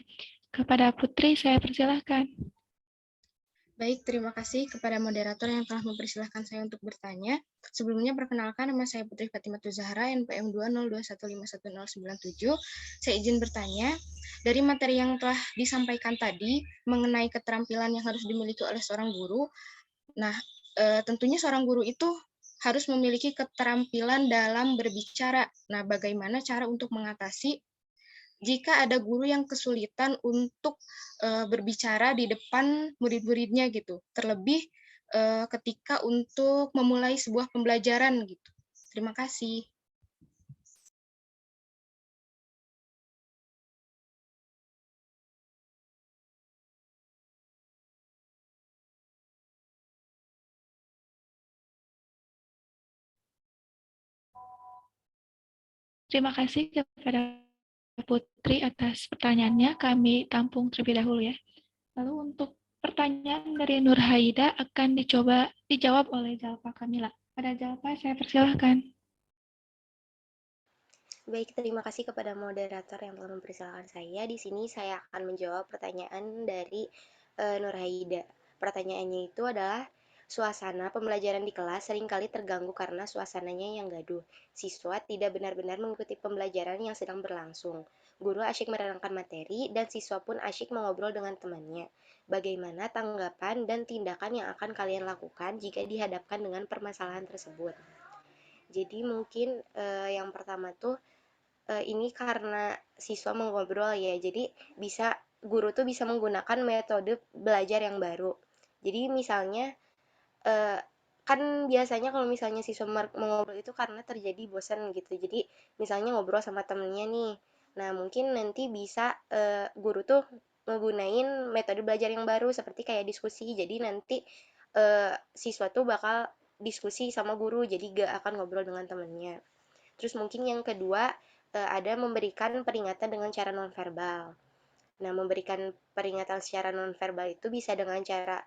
Kepada Putri, saya persilahkan. Baik, terima kasih kepada moderator yang telah mempersilahkan saya untuk bertanya. Sebelumnya, perkenalkan nama saya Putri Fatimah Zahra, NPM 202151097. Saya izin bertanya, dari materi yang telah disampaikan tadi mengenai keterampilan yang harus dimiliki oleh seorang guru, nah, tentunya seorang guru itu harus memiliki keterampilan dalam berbicara. Nah, bagaimana cara untuk mengatasi jika ada guru yang kesulitan untuk berbicara di depan murid-muridnya gitu, terlebih ketika untuk memulai sebuah pembelajaran gitu. Terima kasih. Terima kasih kepada Putri atas pertanyaannya. Kami tampung terlebih dahulu ya. Lalu untuk pertanyaan dari Nur Haida akan dicoba dijawab oleh Jalpa Kamila. Pada Jalpa, saya persilahkan. Baik, terima kasih kepada moderator yang telah mempersilahkan saya. Di sini saya akan menjawab pertanyaan dari Nur Haida. Pertanyaannya itu adalah, suasana pembelajaran di kelas seringkali terganggu karena suasananya yang gaduh. Siswa tidak benar-benar mengikuti pembelajaran yang sedang berlangsung. Guru asyik menerangkan materi dan siswa pun asyik mengobrol dengan temannya. Bagaimana tanggapan dan tindakan yang akan kalian lakukan jika dihadapkan dengan permasalahan tersebut? Jadi mungkin yang pertama tuh ini karena siswa mengobrol ya, jadi guru tuh bisa menggunakan metode belajar yang baru. Jadi misalnya kan biasanya kalau misalnya siswa mengobrol itu karena terjadi bosan gitu. Jadi misalnya ngobrol sama temennya nih. Nah, mungkin nanti bisa guru tuh ngegunain metode belajar yang baru seperti kayak diskusi. Jadi nanti siswa tuh bakal diskusi sama guru, jadi gak akan ngobrol dengan temennya. Terus mungkin yang kedua, ada memberikan peringatan dengan cara nonverbal. Nah, memberikan peringatan secara nonverbal itu bisa dengan cara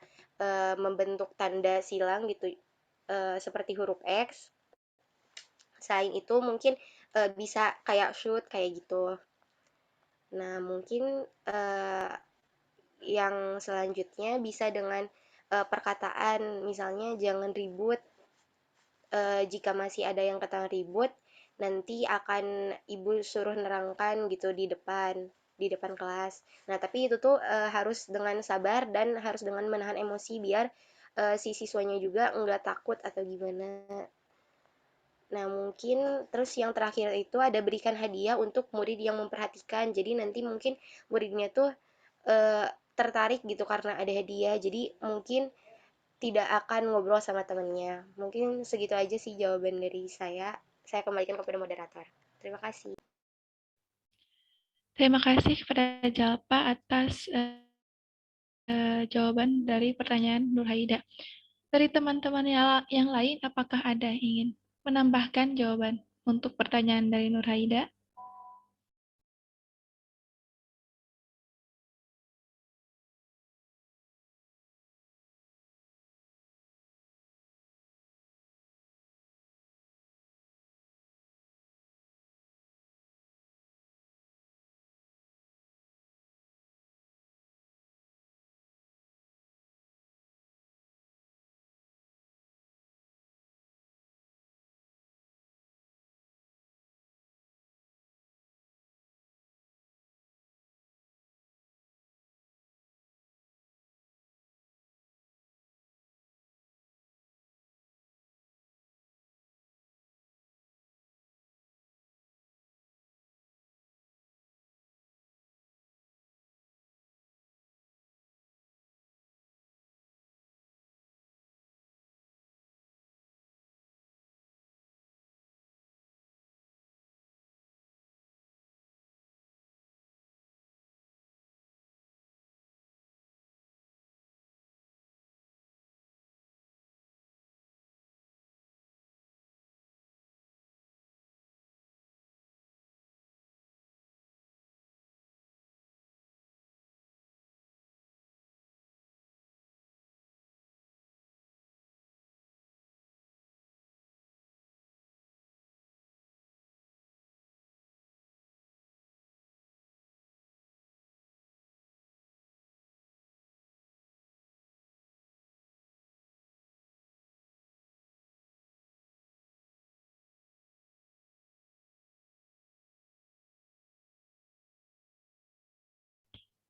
membentuk tanda silang gitu, seperti huruf X. Selain itu mungkin bisa kayak shoot kayak gitu. Nah, mungkin yang selanjutnya bisa dengan perkataan, misalnya jangan ribut. Jika masih ada yang ketahuan ribut, nanti akan ibu suruh nerangkan gitu di depan kelas. Nah, tapi itu tuh harus dengan sabar dan harus dengan menahan emosi biar si siswanya juga nggak takut atau gimana. Nah, mungkin terus yang terakhir itu ada berikan hadiah untuk murid yang memperhatikan. Jadi nanti mungkin muridnya tuh tertarik gitu karena ada hadiah. Jadi mungkin tidak akan ngobrol sama temennya. Mungkin segitu aja sih jawaban dari saya. Saya kembalikan kepada moderator. Terima kasih. Terima kasih kepada Jalpa atas jawaban dari pertanyaan Nur Haida. Dari teman-teman yang lain, apakah ada yang ingin menambahkan jawaban untuk pertanyaan dari Nur Haida?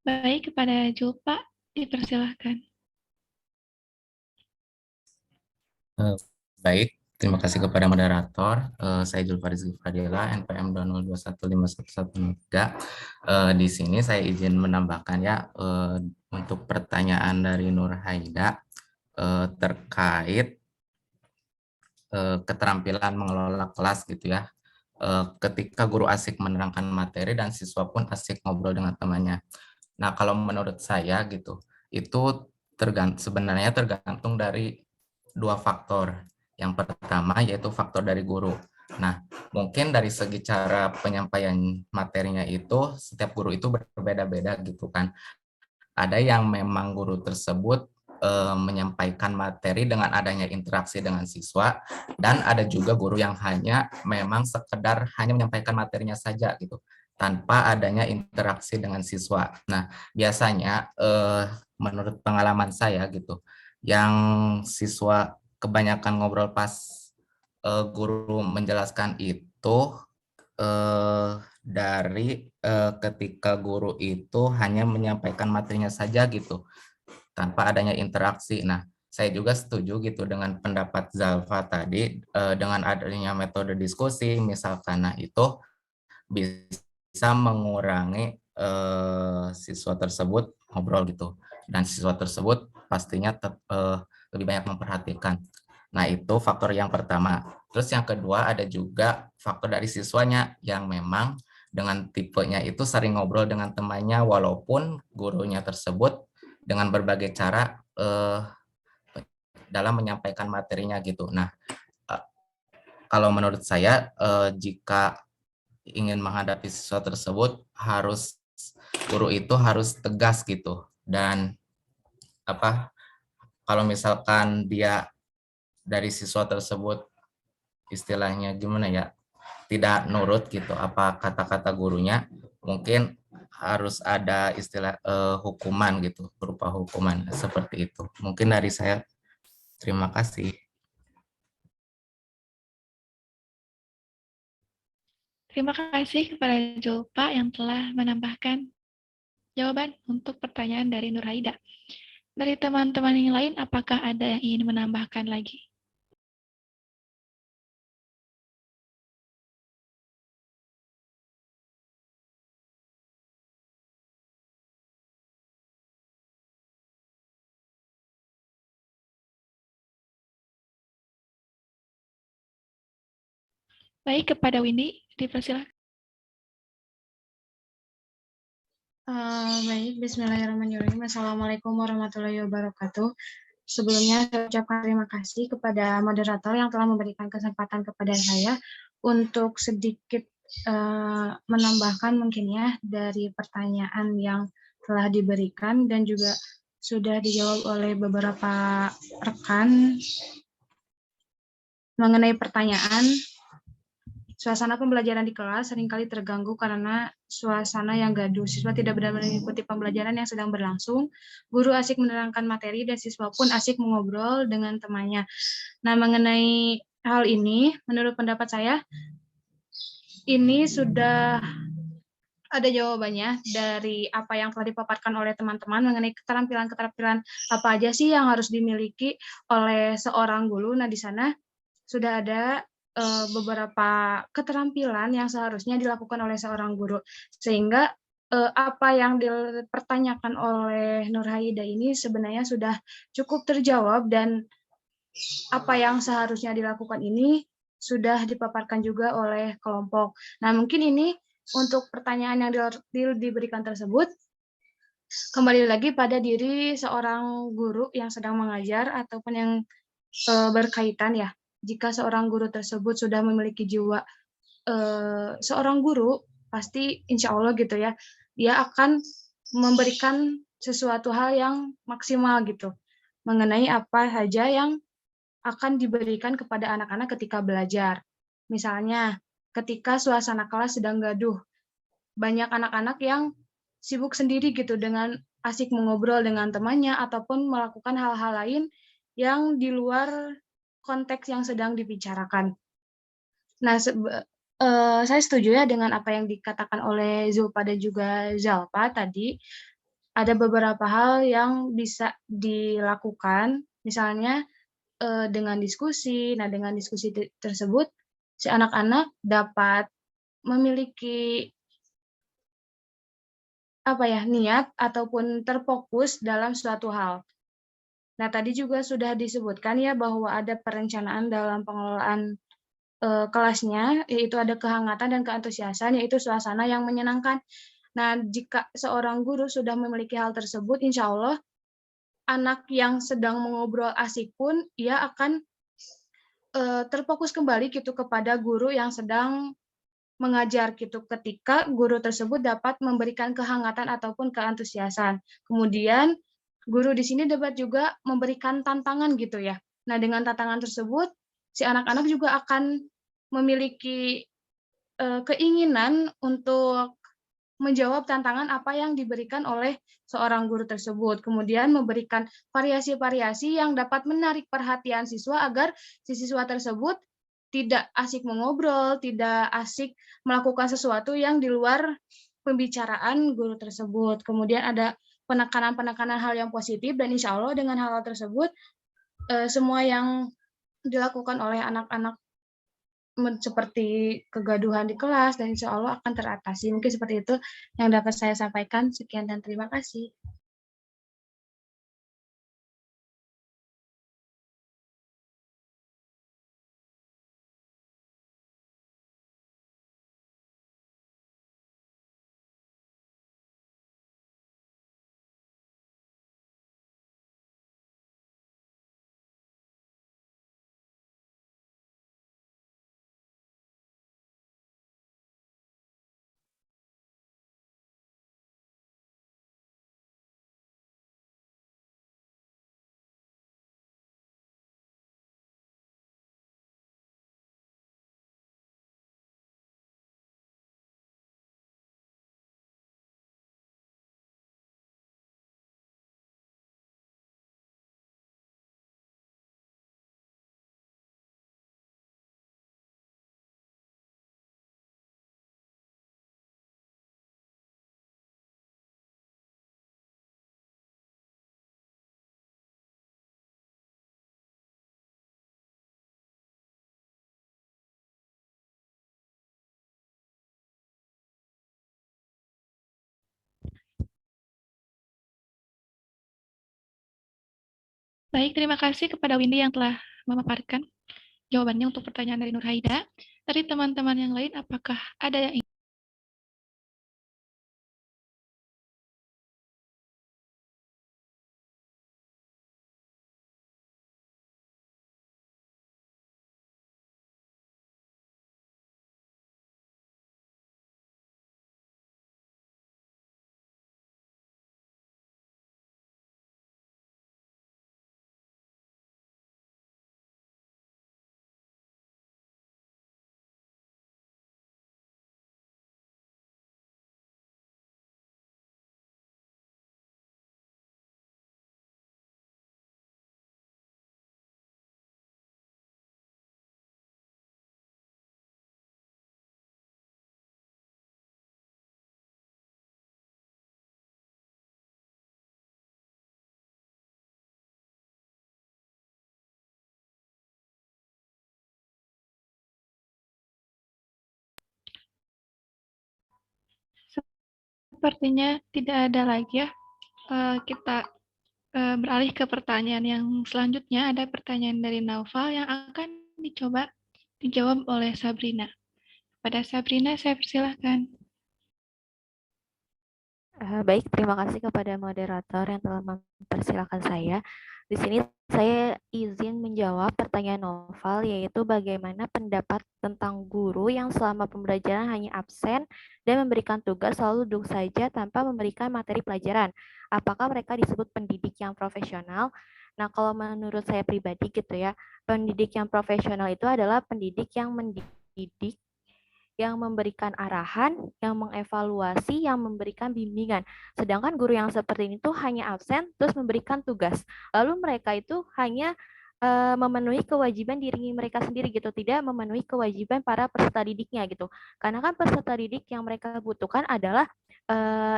Baik, kepada Julpa, dipersilahkan. Baik, terima kasih kepada moderator. Saya Julfa Rizky Fadila, NPM 202151113. Di sini saya izin menambahkan ya, untuk pertanyaan dari Nur Haida terkait keterampilan mengelola kelas gitu ya. Ketika guru asik menerangkan materi dan siswa pun asik ngobrol dengan temannya. Nah, kalau menurut saya gitu, itu sebenarnya tergantung dari dua faktor. Yang pertama yaitu faktor dari guru. Nah, mungkin dari segi cara penyampaian materinya itu, setiap guru itu berbeda-beda gitu kan. Ada yang memang guru tersebut menyampaikan materi dengan adanya interaksi dengan siswa, dan ada juga guru yang hanya memang sekedar hanya menyampaikan materinya saja gitu, tanpa adanya interaksi dengan siswa. Nah, biasanya menurut pengalaman saya gitu, yang siswa kebanyakan ngobrol pas guru menjelaskan itu dari ketika guru itu hanya menyampaikan materinya saja gitu, tanpa adanya interaksi. Nah, saya juga setuju gitu dengan pendapat Zalfa tadi, dengan adanya metode diskusi misalkan, nah itu bisa mengurangi siswa tersebut ngobrol gitu, dan siswa tersebut pastinya lebih banyak memperhatikan. Nah, itu faktor yang pertama. Terus yang kedua ada juga faktor dari siswanya yang memang dengan tipenya itu sering ngobrol dengan temannya walaupun gurunya tersebut dengan berbagai cara dalam menyampaikan materinya gitu. Nah, kalau menurut saya jika ingin menghadapi siswa tersebut, guru itu harus tegas gitu, dan kalau misalkan dia dari siswa tersebut istilahnya gimana ya, tidak nurut gitu apa kata-kata gurunya, mungkin harus ada istilah hukuman gitu, berupa hukuman seperti itu. Mungkin dari saya, terima kasih. Terima kasih kepada Julpa yang telah menambahkan jawaban untuk pertanyaan dari Nur Haida. Dari teman-teman yang lain, apakah ada yang ingin menambahkan lagi? Baik, kepada Windy, dipersilakan. Baik, bismillahirrahmanirrahim. Assalamualaikum warahmatullahi wabarakatuh. Sebelumnya saya ucapkan terima kasih kepada moderator yang telah memberikan kesempatan kepada saya untuk sedikit menambahkan mungkin ya dari pertanyaan yang telah diberikan dan juga sudah dijawab oleh beberapa rekan mengenai pertanyaan. Suasana pembelajaran di kelas seringkali terganggu karena suasana yang gaduh. Siswa tidak benar-benar mengikuti pembelajaran yang sedang berlangsung. Guru asik menerangkan materi dan siswa pun asik mengobrol dengan temannya. Nah, mengenai hal ini, menurut pendapat saya, ini sudah ada jawabannya dari apa yang telah dipaparkan oleh teman-teman mengenai keterampilan-keterampilan apa aja sih yang harus dimiliki oleh seorang guru. Nah, di sana sudah ada beberapa keterampilan yang seharusnya dilakukan oleh seorang guru, sehingga apa yang dipertanyakan oleh Nur Haida ini sebenarnya sudah cukup terjawab, dan apa yang seharusnya dilakukan ini sudah dipaparkan juga oleh kelompok. Nah, mungkin ini untuk pertanyaan yang diberikan tersebut kembali lagi pada diri seorang guru yang sedang mengajar ataupun yang berkaitan ya. Jika seorang guru tersebut sudah memiliki jiwa seorang guru, pasti insya Allah gitu ya, dia akan memberikan sesuatu hal yang maksimal gitu, mengenai apa saja yang akan diberikan kepada anak-anak ketika belajar. Misalnya, ketika suasana kelas sedang gaduh, banyak anak-anak yang sibuk sendiri gitu dengan asik mengobrol dengan temannya ataupun melakukan hal-hal lain yang di luar konteks yang sedang dibicarakan. Nah, saya setuju ya dengan apa yang dikatakan oleh Zulfa dan juga Zalpa tadi, ada beberapa hal yang bisa dilakukan, misalnya dengan diskusi. Nah, dengan diskusi tersebut, si anak-anak dapat memiliki niat ataupun terfokus dalam suatu hal. Nah, tadi juga sudah disebutkan ya bahwa ada perencanaan dalam pengelolaan kelasnya, yaitu ada kehangatan dan keantusiasan, yaitu suasana yang menyenangkan. Nah, jika seorang guru sudah memiliki hal tersebut, insya Allah anak yang sedang mengobrol asik pun ia akan terfokus kembali gitu kepada guru yang sedang mengajar gitu, ketika guru tersebut dapat memberikan kehangatan ataupun keantusiasan. Kemudian guru di sini dapat juga memberikan tantangan gitu ya. Nah, dengan tantangan tersebut si anak-anak juga akan memiliki keinginan untuk menjawab tantangan apa yang diberikan oleh seorang guru tersebut. Kemudian memberikan variasi-variasi yang dapat menarik perhatian siswa agar si siswa tersebut tidak asik mengobrol, tidak asik melakukan sesuatu yang di luar pembicaraan guru tersebut. Kemudian ada penekanan-penekanan hal yang positif, dan insya Allah dengan hal tersebut semua yang dilakukan oleh anak-anak seperti kegaduhan di kelas dan insya Allah akan teratasi. Mungkin seperti itu yang dapat saya sampaikan. Sekian dan terima kasih. Baik, terima kasih kepada Windy yang telah memaparkan jawabannya untuk pertanyaan dari Nur Haida. Dari teman-teman yang lain, apakah ada yang ingin? Sepertinya tidak ada lagi ya. Kita beralih ke pertanyaan yang selanjutnya. Ada pertanyaan dari Naufal yang akan dicoba dijawab oleh Sabrina. Pada Sabrina, saya persilahkan. Baik, terima kasih kepada moderator yang telah mempersilahkan saya. Di sini saya izin menjawab pertanyaan Noval, yaitu bagaimana pendapat tentang guru yang selama pembelajaran hanya absen dan memberikan tugas selalu duduk saja tanpa memberikan materi pelajaran. Apakah mereka disebut pendidik yang profesional? Nah, kalau menurut saya pribadi gitu ya, pendidik yang profesional itu adalah pendidik yang mendidik, yang memberikan arahan, yang mengevaluasi, yang memberikan bimbingan. Sedangkan guru yang seperti ini tuh hanya absen, terus memberikan tugas. Lalu mereka itu hanya memenuhi kewajiban diri mereka sendiri gitu, tidak memenuhi kewajiban para peserta didiknya gitu. Karena kan peserta didik yang mereka butuhkan adalah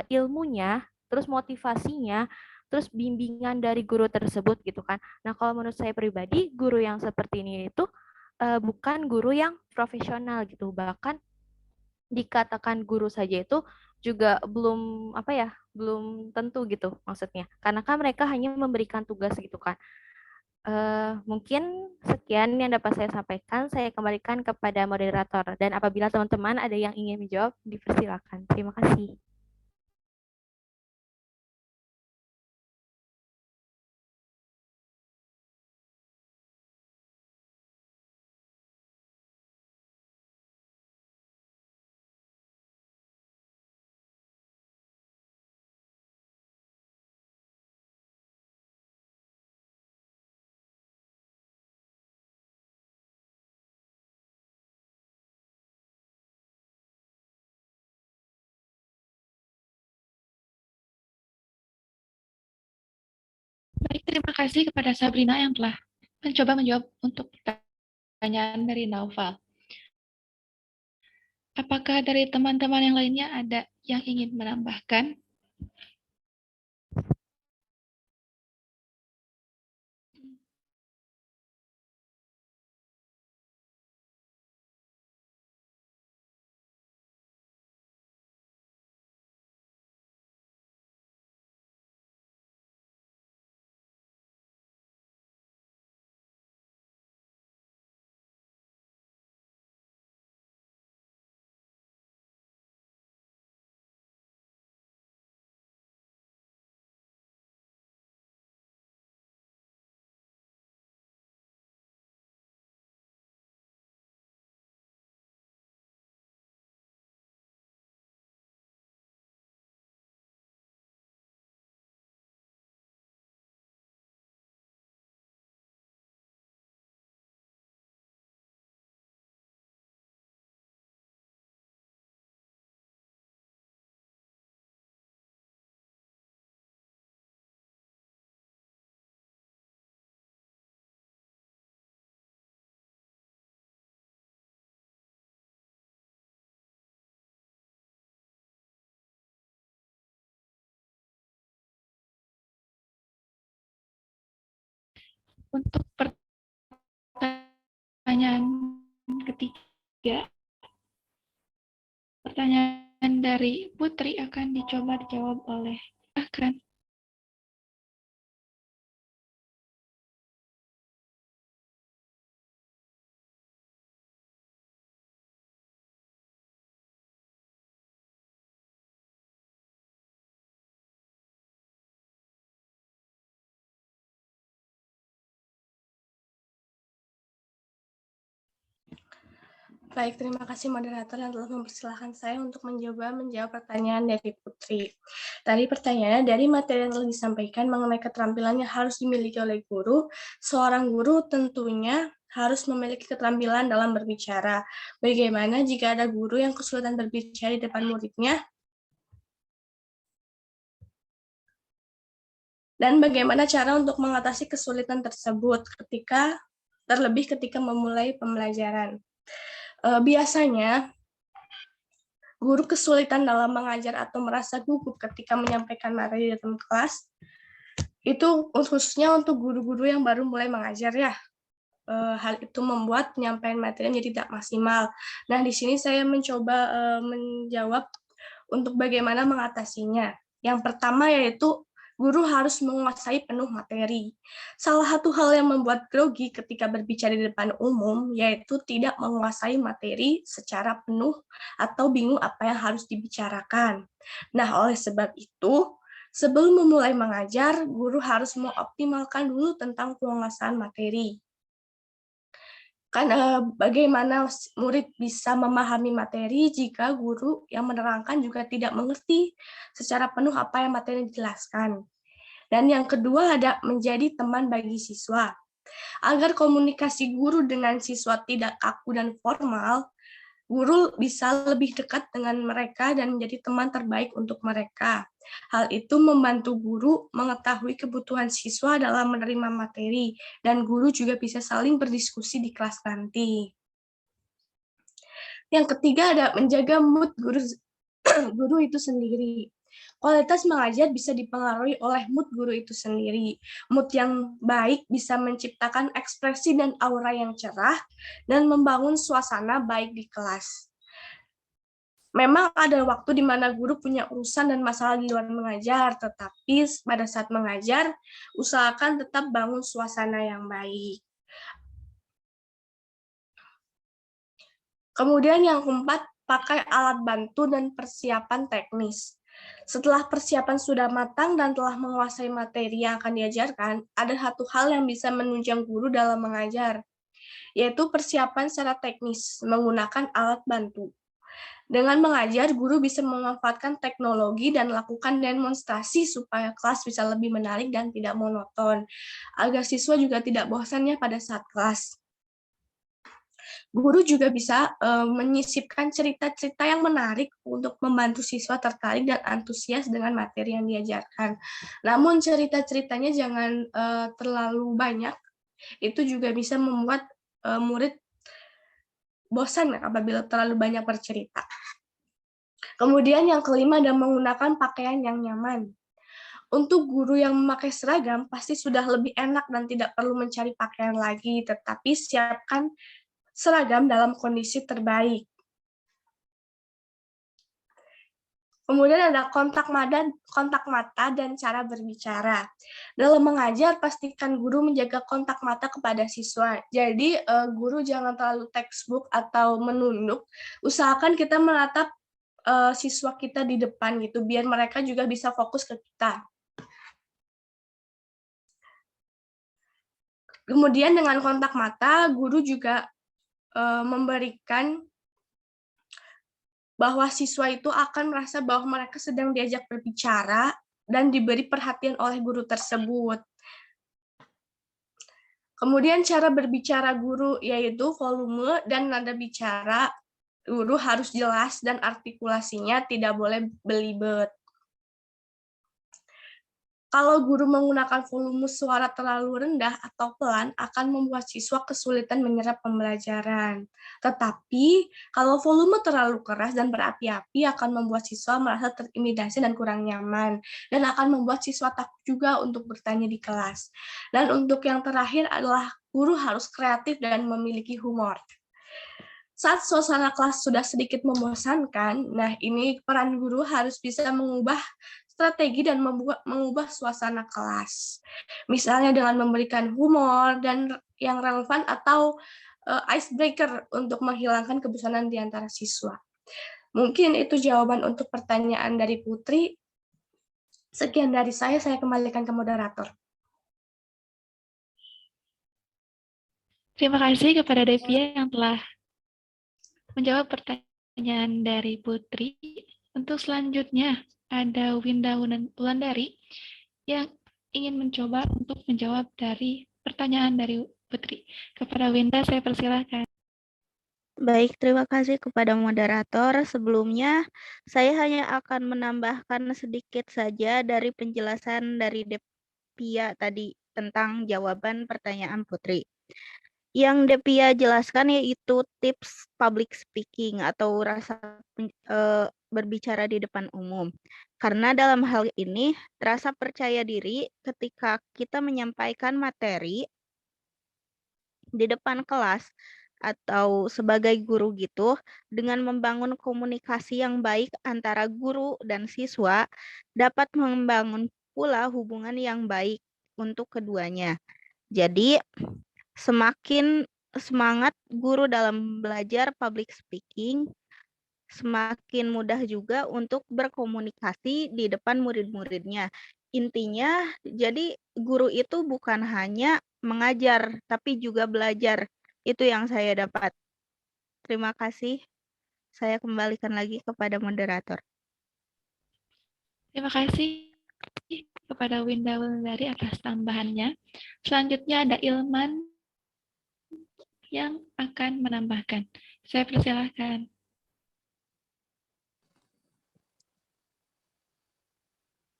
ilmunya, terus motivasinya, terus bimbingan dari guru tersebut gitu kan. Nah, kalau menurut saya pribadi, guru yang seperti ini itu bukan guru yang profesional gitu. Bahkan dikatakan guru saja itu juga belum apa ya, belum tentu gitu maksudnya. Karena kan mereka hanya memberikan tugas gitu kan. Mungkin sekian yang dapat saya sampaikan. Saya kembalikan kepada moderator. Dan apabila teman-teman ada yang ingin menjawab, dipersilakan. Terima kasih. Baik, terima kasih kepada Sabrina yang telah mencoba menjawab untuk pertanyaan dari Naufal. Apakah dari teman-teman yang lainnya ada yang ingin menambahkan? Untuk pertanyaan ketiga, pertanyaan dari Putri akan dicoba dijawab oleh Akran. Baik, terima kasih moderator yang telah mempersilahkan saya untuk menjawab pertanyaan dari Putri. Tadi pertanyaannya, dari materi yang telah disampaikan mengenai keterampilan yang harus dimiliki oleh guru, seorang guru tentunya harus memiliki keterampilan dalam berbicara. Bagaimana jika ada guru yang kesulitan berbicara di depan muridnya? Dan bagaimana cara untuk mengatasi kesulitan tersebut terlebih ketika memulai pembelajaran? Biasanya, guru kesulitan dalam mengajar atau merasa gugup ketika menyampaikan materi di dalam kelas, itu khususnya untuk guru-guru yang baru mulai mengajar ya. Hal itu membuat penyampaian materi menjadi tidak maksimal. Nah, di sini saya mencoba menjawab untuk bagaimana mengatasinya. Yang pertama yaitu guru harus menguasai penuh materi. Salah satu hal yang membuat grogi ketika berbicara di depan umum yaitu tidak menguasai materi secara penuh atau bingung apa yang harus dibicarakan. Nah, oleh sebab itu, sebelum memulai mengajar, guru harus mengoptimalkan dulu tentang penguasaan materi. Bagaimana murid bisa memahami materi jika guru yang menerangkan juga tidak mengerti secara penuh apa yang materi dijelaskan. Dan yang kedua ada menjadi teman bagi siswa. Agar komunikasi guru dengan siswa tidak kaku dan formal, guru bisa lebih dekat dengan mereka dan menjadi teman terbaik untuk mereka. Hal itu membantu guru mengetahui kebutuhan siswa dalam menerima materi, dan guru juga bisa saling berdiskusi di kelas nanti. Yang ketiga ada menjaga mood guru itu sendiri. Kualitas mengajar bisa dipengaruhi oleh mood guru itu sendiri. Mood yang baik bisa menciptakan ekspresi dan aura yang cerah dan membangun suasana baik di kelas. Memang ada waktu di mana guru punya urusan dan masalah di luar mengajar, tetapi pada saat mengajar, usahakan tetap bangun suasana yang baik. Kemudian yang keempat, pakai alat bantu dan persiapan teknis. Setelah persiapan sudah matang dan telah menguasai materi yang akan diajarkan, ada satu hal yang bisa menunjang guru dalam mengajar, yaitu persiapan secara teknis menggunakan alat bantu. Dengan mengajar, guru bisa memanfaatkan teknologi dan lakukan demonstrasi supaya kelas bisa lebih menarik dan tidak monoton, agar siswa juga tidak bosannya pada saat kelas. Guru juga bisa menyisipkan cerita-cerita yang menarik untuk membantu siswa tertarik dan antusias dengan materi yang diajarkan. Namun cerita-ceritanya jangan terlalu banyak, itu juga bisa membuat murid bosan apabila terlalu banyak bercerita. Kemudian yang kelima adalah menggunakan pakaian yang nyaman. Untuk guru yang memakai seragam pasti sudah lebih enak dan tidak perlu mencari pakaian lagi, tetapi siapkan seragam dalam kondisi terbaik. Kemudian ada kontak mata dan cara berbicara. Dalam mengajar, pastikan guru menjaga kontak mata kepada siswa. Jadi, guru jangan terlalu textbook atau menunduk. Usahakan kita menatap siswa kita di depan gitu, biar mereka juga bisa fokus ke kita. Kemudian dengan kontak mata, guru juga memberikan bahwa siswa itu akan merasa bahwa mereka sedang diajak berbicara dan diberi perhatian oleh guru tersebut. Kemudian cara berbicara guru yaitu volume dan nada bicara guru harus jelas dan artikulasinya tidak boleh belibet. Kalau guru menggunakan volume suara terlalu rendah atau pelan akan membuat siswa kesulitan menyerap pembelajaran. Tetapi kalau volume terlalu keras dan berapi-api akan membuat siswa merasa terintimidasi dan kurang nyaman, dan akan membuat siswa takut juga untuk bertanya di kelas. Dan untuk yang terakhir adalah guru harus kreatif dan memiliki humor. Saat suasana kelas sudah sedikit membosankan, nah ini peran guru harus bisa mengubah strategi dan mengubah suasana kelas. Misalnya dengan memberikan humor dan yang relevan atau icebreaker untuk menghilangkan kebosanan di antara siswa. Mungkin itu jawaban untuk pertanyaan dari Putri. Sekian dari saya kembalikan ke moderator. Terima kasih kepada Devia yang telah menjawab pertanyaan dari Putri. Untuk selanjutnya, ada Winda Wulandari yang ingin mencoba untuk menjawab dari pertanyaan dari Putri. Kepada Winda, saya persilahkan. Baik, terima kasih kepada moderator. Sebelumnya, saya hanya akan menambahkan sedikit saja dari penjelasan dari Devia tadi tentang jawaban pertanyaan Putri. Yang Devia jelaskan yaitu tips public speaking atau rasa berbicara di depan umum. Karena dalam hal ini, rasa percaya diri ketika kita menyampaikan materi di depan kelas atau sebagai guru gitu, dengan membangun komunikasi yang baik antara guru dan siswa, dapat membangun pula hubungan yang baik untuk keduanya. Jadi, semakin semangat guru dalam belajar public speaking, semakin mudah juga untuk berkomunikasi di depan murid-muridnya. Intinya, jadi guru itu bukan hanya mengajar, tapi juga belajar. Itu yang saya dapat. Terima kasih. Saya kembalikan lagi kepada moderator. Terima kasih kepada Winda Wulandari atas tambahannya. Selanjutnya ada Ilman yang akan menambahkan. Saya persilahkan.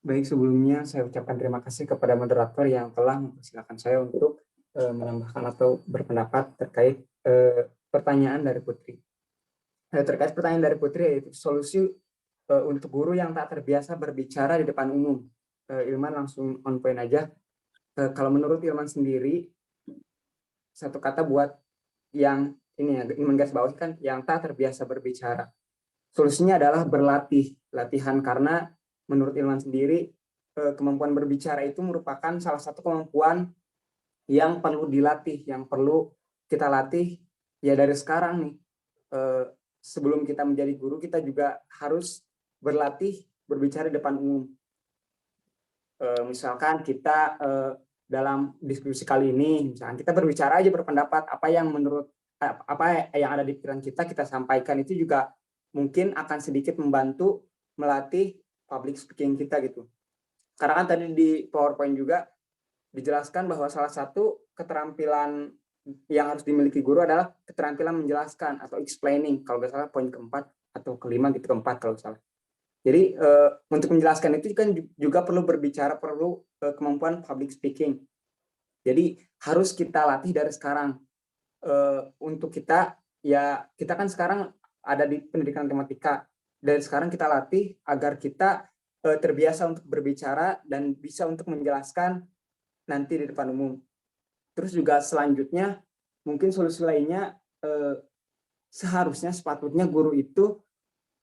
Baik, sebelumnya saya ucapkan terima kasih kepada moderator yang telah mempersilahkan saya untuk menambahkan atau berpendapat terkait pertanyaan dari Putri. Terkait pertanyaan dari Putri yaitu solusi untuk guru yang tak terbiasa berbicara di depan umum. Ilman langsung on point aja. Kalau menurut Ilman sendiri, satu kata buat yang ini ya, ingin garis bawah kan, yang tak terbiasa berbicara. Solusinya adalah berlatih, latihan, karena menurut Ilman sendiri kemampuan berbicara itu merupakan salah satu kemampuan yang perlu dilatih, yang perlu kita latih ya dari sekarang nih. Sebelum kita menjadi guru, kita juga harus berlatih berbicara di depan umum. Misalkan kita dalam diskusi kali ini, misalkan kita berbicara aja, berpendapat, apa yang menurut apa yang ada di pikiran kita sampaikan, itu juga mungkin akan sedikit membantu melatih public speaking kita gitu. Karena kan tadi di PowerPoint juga dijelaskan bahwa salah satu keterampilan yang harus dimiliki guru adalah keterampilan menjelaskan atau explaining, kalau nggak salah poin keempat atau kelima gitu, keempat kalau salah. Jadi untuk menjelaskan itu kan juga perlu berbicara, perlu kemampuan public speaking. Jadi harus kita latih dari sekarang. Untuk kita, ya kita kan sekarang ada di pendidikan matematika. Dari sekarang kita latih agar kita terbiasa untuk berbicara dan bisa untuk menjelaskan nanti di depan umum. Terus juga selanjutnya, mungkin solusi lainnya, seharusnya sepatutnya guru itu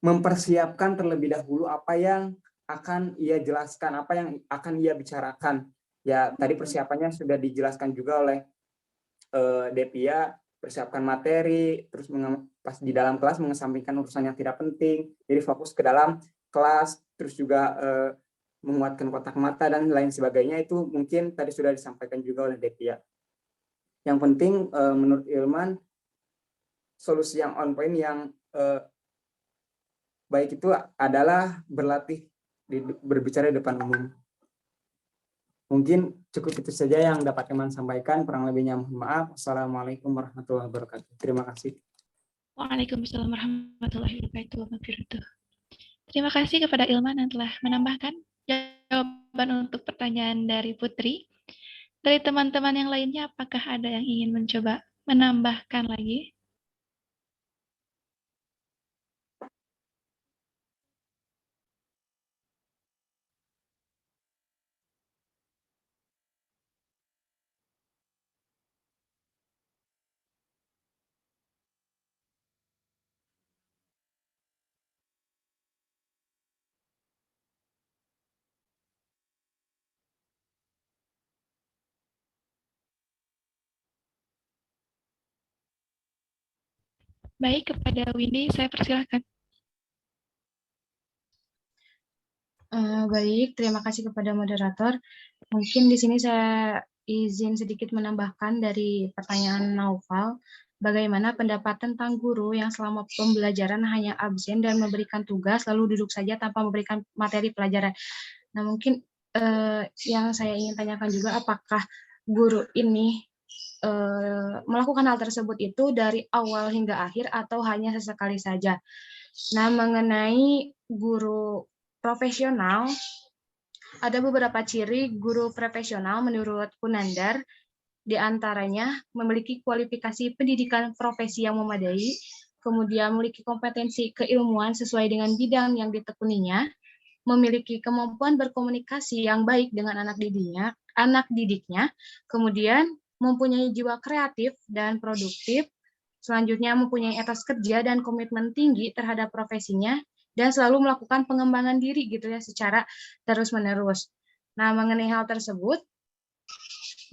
mempersiapkan terlebih dahulu apa yang akan ia jelaskan, apa yang akan ia bicarakan. Ya, tadi persiapannya sudah dijelaskan juga oleh Devia, persiapkan materi, terus pas di dalam kelas mengesampingkan urusan yang tidak penting, jadi fokus ke dalam kelas, terus juga menguatkan kotak mata dan lain sebagainya. Itu mungkin tadi sudah disampaikan juga oleh Devia. Yang penting menurut Ilman, solusi yang on point yang baik itu adalah berlatih berbicara di depan umum. Mungkin cukup itu saja yang dapat Ilman sampaikan. Kurang lebihnya mohon maaf. Assalamualaikum warahmatullahi wabarakatuh. Terima kasih. Waalaikumsalam warahmatullahi wabarakatuh. Terima kasih kepada Ilman yang telah menambahkan jawaban untuk pertanyaan dari Putri. Dari teman-teman yang lainnya, apakah ada yang ingin mencoba menambahkan lagi? Baik, kepada Windy saya persilahkan. Baik, terima kasih kepada moderator. Mungkin di sini saya izin sedikit menambahkan dari pertanyaan Naufal. Bagaimana pendapat tentang guru yang selama pembelajaran hanya absen dan memberikan tugas lalu duduk saja tanpa memberikan materi pelajaran? Nah, mungkin yang saya ingin tanyakan juga, apakah guru ini melakukan hal tersebut itu dari awal hingga akhir atau hanya sesekali saja? Nah, mengenai guru profesional, ada beberapa ciri guru profesional menurut Kunandar, di antaranya memiliki kualifikasi pendidikan profesi yang memadai, kemudian memiliki kompetensi keilmuan sesuai dengan bidang yang ditekuninya, memiliki kemampuan berkomunikasi yang baik dengan anak didiknya, kemudian mempunyai jiwa kreatif dan produktif, selanjutnya mempunyai etos kerja dan komitmen tinggi terhadap profesinya, dan selalu melakukan pengembangan diri gitu ya secara terus-menerus. Nah, mengenai hal tersebut,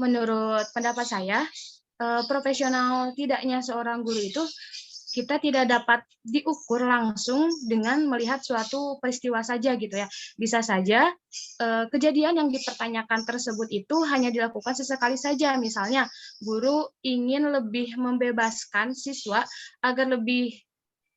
menurut pendapat saya, profesional tidaknya seorang guru itu kita tidak dapat diukur langsung dengan melihat suatu peristiwa saja gitu ya. Bisa saja kejadian yang dipertanyakan tersebut itu hanya dilakukan sesekali saja. Misalnya guru ingin lebih membebaskan siswa agar lebih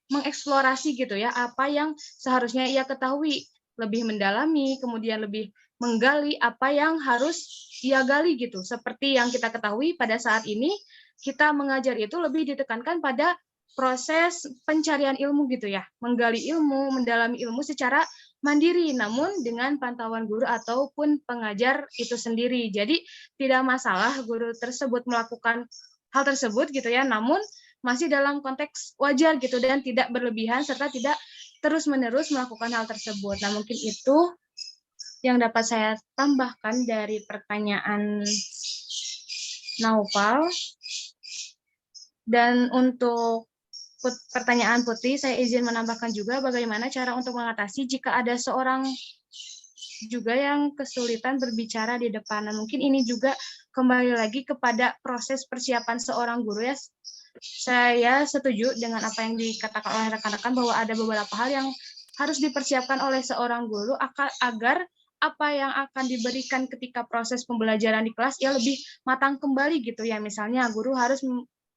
mengeksplorasi gitu ya apa yang seharusnya ia ketahui, lebih mendalami, kemudian lebih menggali apa yang harus ia gali gitu. Seperti yang kita ketahui pada saat ini kita mengajar itu lebih ditekankan pada proses pencarian ilmu gitu ya, menggali ilmu, mendalami ilmu secara mandiri, namun dengan pantauan guru ataupun pengajar itu sendiri. Jadi tidak masalah guru tersebut melakukan hal tersebut gitu ya, namun masih dalam konteks wajar gitu dan tidak berlebihan serta tidak terus-menerus melakukan hal tersebut. Nah, mungkin itu yang dapat saya tambahkan dari pertanyaan Naufal. Dan untuk pertanyaan Putri, saya izin menambahkan juga bagaimana cara untuk mengatasi jika ada seorang juga yang kesulitan berbicara di depan. Nah, mungkin ini juga kembali lagi kepada proses persiapan seorang guru ya. Saya setuju dengan apa yang dikatakan oleh rekan-rekan bahwa ada beberapa hal yang harus dipersiapkan oleh seorang guru agar apa yang akan diberikan ketika proses pembelajaran di kelas ya lebih matang kembali gitu ya. Misalnya guru harus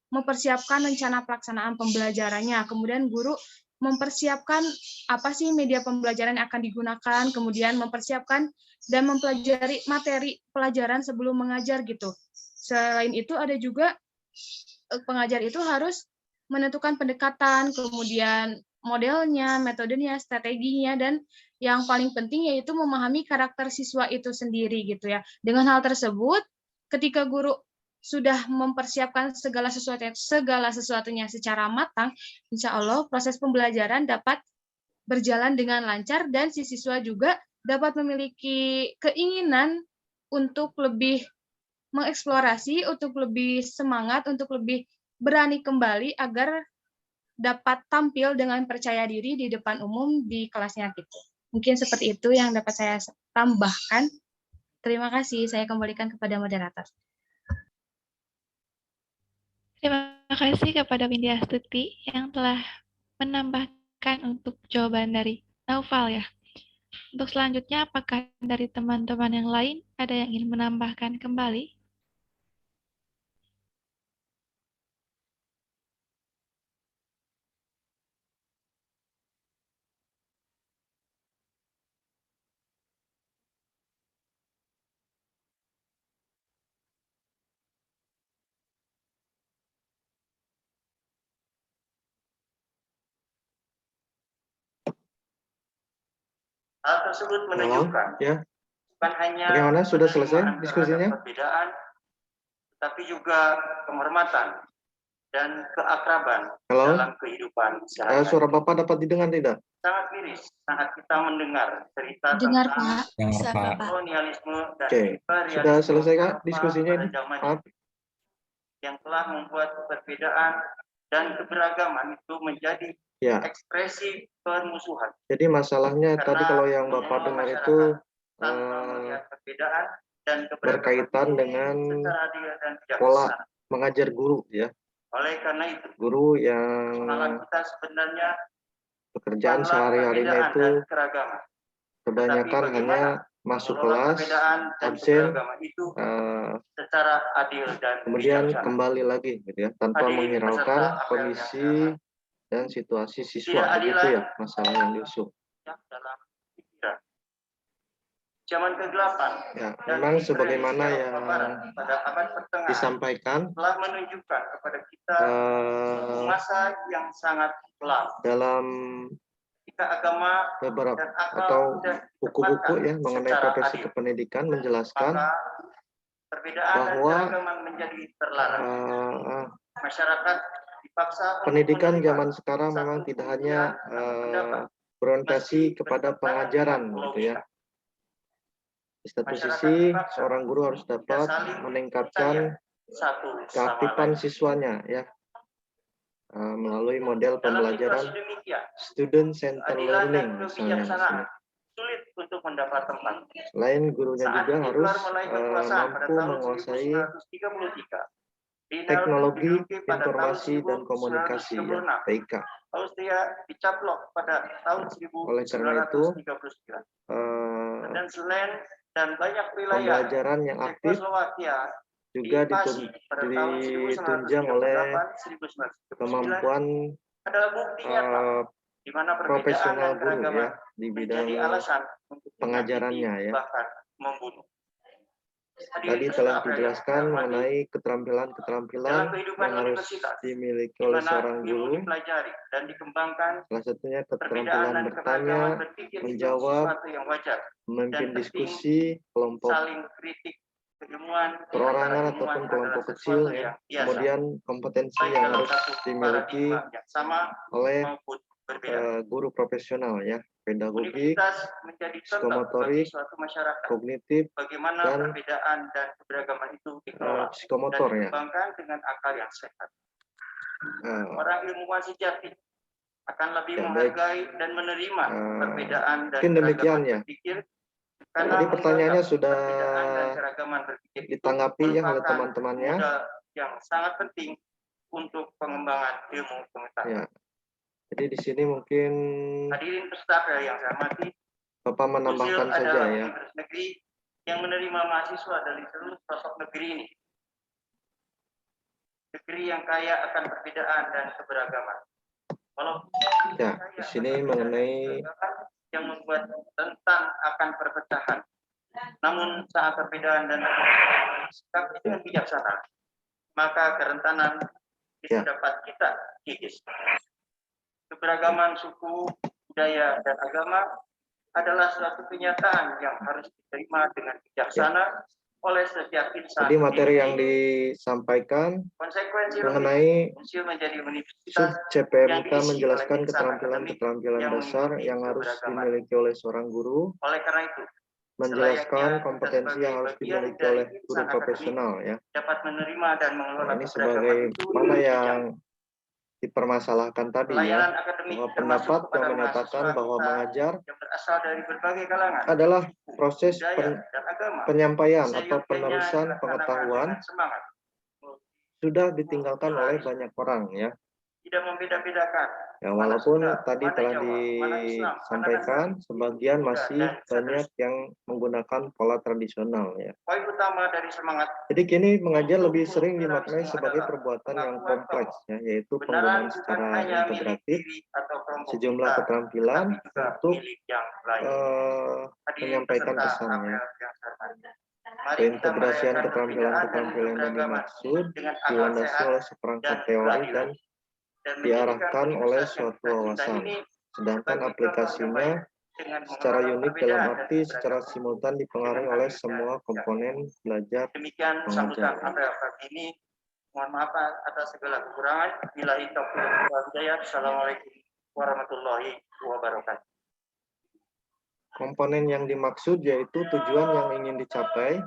mempersiapkan rencana pelaksanaan pembelajarannya, kemudian guru mempersiapkan apa sih media pembelajaran yang akan digunakan, kemudian mempersiapkan dan mempelajari materi pelajaran sebelum mengajar gitu. Selain itu ada juga pengajar itu harus menentukan pendekatan, kemudian modelnya, metodenya, strateginya, dan yang paling penting yaitu memahami karakter siswa itu sendiri gitu ya. Dengan hal tersebut, ketika guru sudah mempersiapkan segala sesuatunya secara matang, insya Allah proses pembelajaran dapat berjalan dengan lancar dan si siswa juga dapat memiliki keinginan untuk lebih mengeksplorasi, untuk lebih semangat, untuk lebih berani kembali agar dapat tampil dengan percaya diri di depan umum di kelasnya gitu. Mungkin seperti itu yang dapat saya tambahkan. Terima kasih, saya kembalikan kepada moderator. Terima kasih kepada Windy Astuti yang telah menambahkan untuk jawaban dari Naufal ya. Untuk selanjutnya, apakah dari teman-teman yang lain ada yang ingin menambahkan kembali? Hal tersebut menunjukkan bukan hanya bagaimana sudah selesai diskusinya? Perbedaan, tapi juga penghormatan dan keakraban dalam kehidupan sehari-hari. Suara Bapak dapat didengar tidak? Sangat miris saat kita mendengar cerita Dengar, tentang Pak. kolonialisme dan Oke. Sudah selesai Kak diskusinya ini? Maaf. Yang telah membuat perbedaan dan keberagaman itu menjadi ekspresi permusuhan. Jadi masalahnya tadi kalau yang Bapak dengar itu berkaitan dengan pola mengajar guru ya. Oleh karena itu, guru yang kita sebenarnya pekerjaan sehari-harinya itu kebanyakan hanya masuk kelas, absen, secara adil dan kemudian kembali lagi gitu ya, tanpa menghiraukan kondisi dan situasi siswa, begitu ya masalah yang diusung. Zaman ke-8 ya, memang sebagaimana yang pada abad pertengahan disampaikan telah menunjukkan kepada kita masa yang sangat kelam dalam agama beberapa atau buku-buku ya mengenai profesi kependidikan menjelaskan bahwa menjadi terlarang. Masyarakat dipaksa pendidikan zaman sekarang memang tidak hanya berorientasi kepada pengajaran gitu ya. Di satu sisi, seorang guru harus dapat meningkatkan keaktifan siswanya ya melalui model pembelajaran student center learning misalnya. Sulit untuk mendapat tempat. Selain gurunya juga harus mampu menguasai teknologi informasi dan komunikasi ya, TIK. Austria dicaplok pada tahun 1939. Oleh karena itu, dan selain dan banyak wilayah pembelajaran yang aktif juga ditunjang oleh kemampuan profesional guru ya di bidang pengajarannya ya. Tadi telah dijelaskan mengenai keterampilan-keterampilan yang harus dimiliki oleh seorang guru. Salah satunya keterampilan bertanya, menjawab, memimpin diskusi, kelompok perorangan ataupun kelompok kecil ya. Kemudian kompetensi yang harus dimiliki oleh guru profesional ya, pedagogik, Universitas menjadi contoh bagi psikomotorik, suatu masyarakat. kognitif, Bagaimana dan perbedaan dan keberagaman itu dikelola psikomotor dan ya. dikembangkan dengan akal yang sehat. Orang ilmuwan sejati akan lebih Ya, baik. menghargai dan menerima perbedaan dan mungkin demikian keragaman ya. berpikir. Tadi pertanyaannya sudah Perbedaan dan keragaman berpikir itu ditanggapi ya oleh merupakan teman-temannya. modal yang sangat penting untuk pengembangan ilmu pengetahuan. Ya. Jadi di sini mungkin Hadirin peserta yang saya hormati, Bapak menambahkan Unsur saja adalah ya. universitas negeri yang menerima mahasiswa dari seluruh pelosok negeri ini. Negeri yang kaya akan perbedaan dan keberagaman. Walaupun Ya, di sini mengenai yang membuat rentan akan perpecahan. Namun saat perbedaan dan sikap dengan bijaksana, maka kerentanan itu dapat kita kikis. Keberagaman suku, budaya, dan agama adalah suatu kenyataan yang harus diterima dengan bijaksana oleh setiap insan. Jadi materi yang disampaikan mengenai sub CPMK menjelaskan keterampilan-keterampilan dasar yang harus dimiliki oleh seorang guru, oleh karena itu, menjelaskan kompetensi yang harus dimiliki oleh guru profesional ya. Dapat menerima dan mengelola ini sebagai mana yang dipermasalahkan tadi ya, bahwa pendapat yang menyatakan bahwa mengajar yang berasal dari berbagai kalangan adalah proses penyampaian atau penerusan pengetahuan sudah ditinggalkan oleh banyak orang ya. Tidak membeda-bedakan. Ya walaupun tadi telah disampaikan, sebagian masih banyak yang menggunakan pola tradisional ya. Poin utama dari semangat. Jadi kini mengajar lebih sering dimaknai sebagai perbuatan yang kompleks ya, yaitu penggunaan secara integratif sejumlah keterampilan untuk menyampaikan pesannya. Keintegrasian keterampilan-keterampilan yang dimaksud dilandasi oleh seperangkat teori dan diarahkan oleh suatu wawasan, sedangkan aplikasinya secara unik dalam arti secara simultan dipengaruhi oleh semua komponen belajar Demikian sambutan apel pagi ini. Mohon maaf atas segala kekurangan. Billahi taufiq wal hidayah. Assalamualaikum warahmatullahi wabarakatuh. Komponen yang dimaksud yaitu tujuan yang ingin dicapai,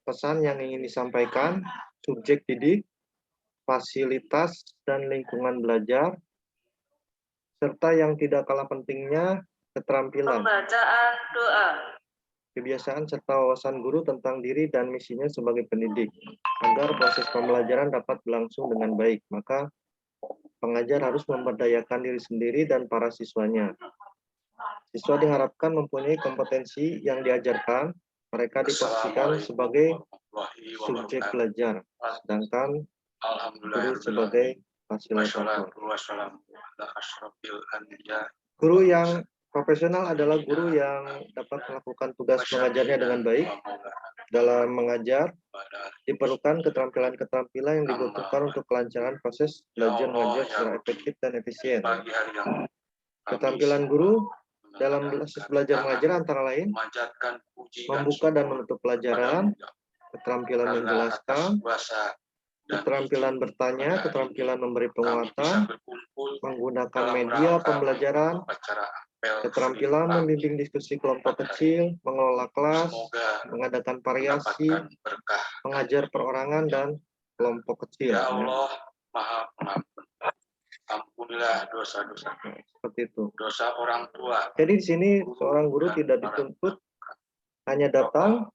pesan yang ingin disampaikan, subjek didik, fasilitas dan lingkungan belajar, serta yang tidak kalah pentingnya keterampilan, Pembacaan doa. kebiasaan serta wawasan guru tentang diri dan misinya sebagai pendidik. Agar proses pembelajaran dapat berlangsung dengan baik, maka pengajar harus memberdayakan diri sendiri dan para siswanya. Siswa diharapkan mempunyai kompetensi yang diajarkan, mereka diposisikan sebagai subjek belajar, sedangkan guru sebagai fasilitator. Guru yang profesional adalah guru yang dapat melakukan tugas mengajarnya dengan baik. Dalam mengajar, diperlukan keterampilan-keterampilan yang dibutuhkan untuk kelancaran proses belajar mengajar secara efektif dan efisien. Keterampilan guru dalam proses belajar mengajar antara lain membuka dan menutup pelajaran, keterampilan menjelaskan, keterampilan bertanya, keterampilan memberi penguatan, menggunakan media pembelajaran, keterampilan membimbing diskusi kelompok kecil, mengelola kelas, mengadakan variasi, mengajar perorangan dan kelompok kecil. Ya Allah, Maha Pengampun. Ampunilah dosa-dosa. Seperti itu. Dosa orang tua. Jadi di sini seorang guru tidak dituntut hanya datang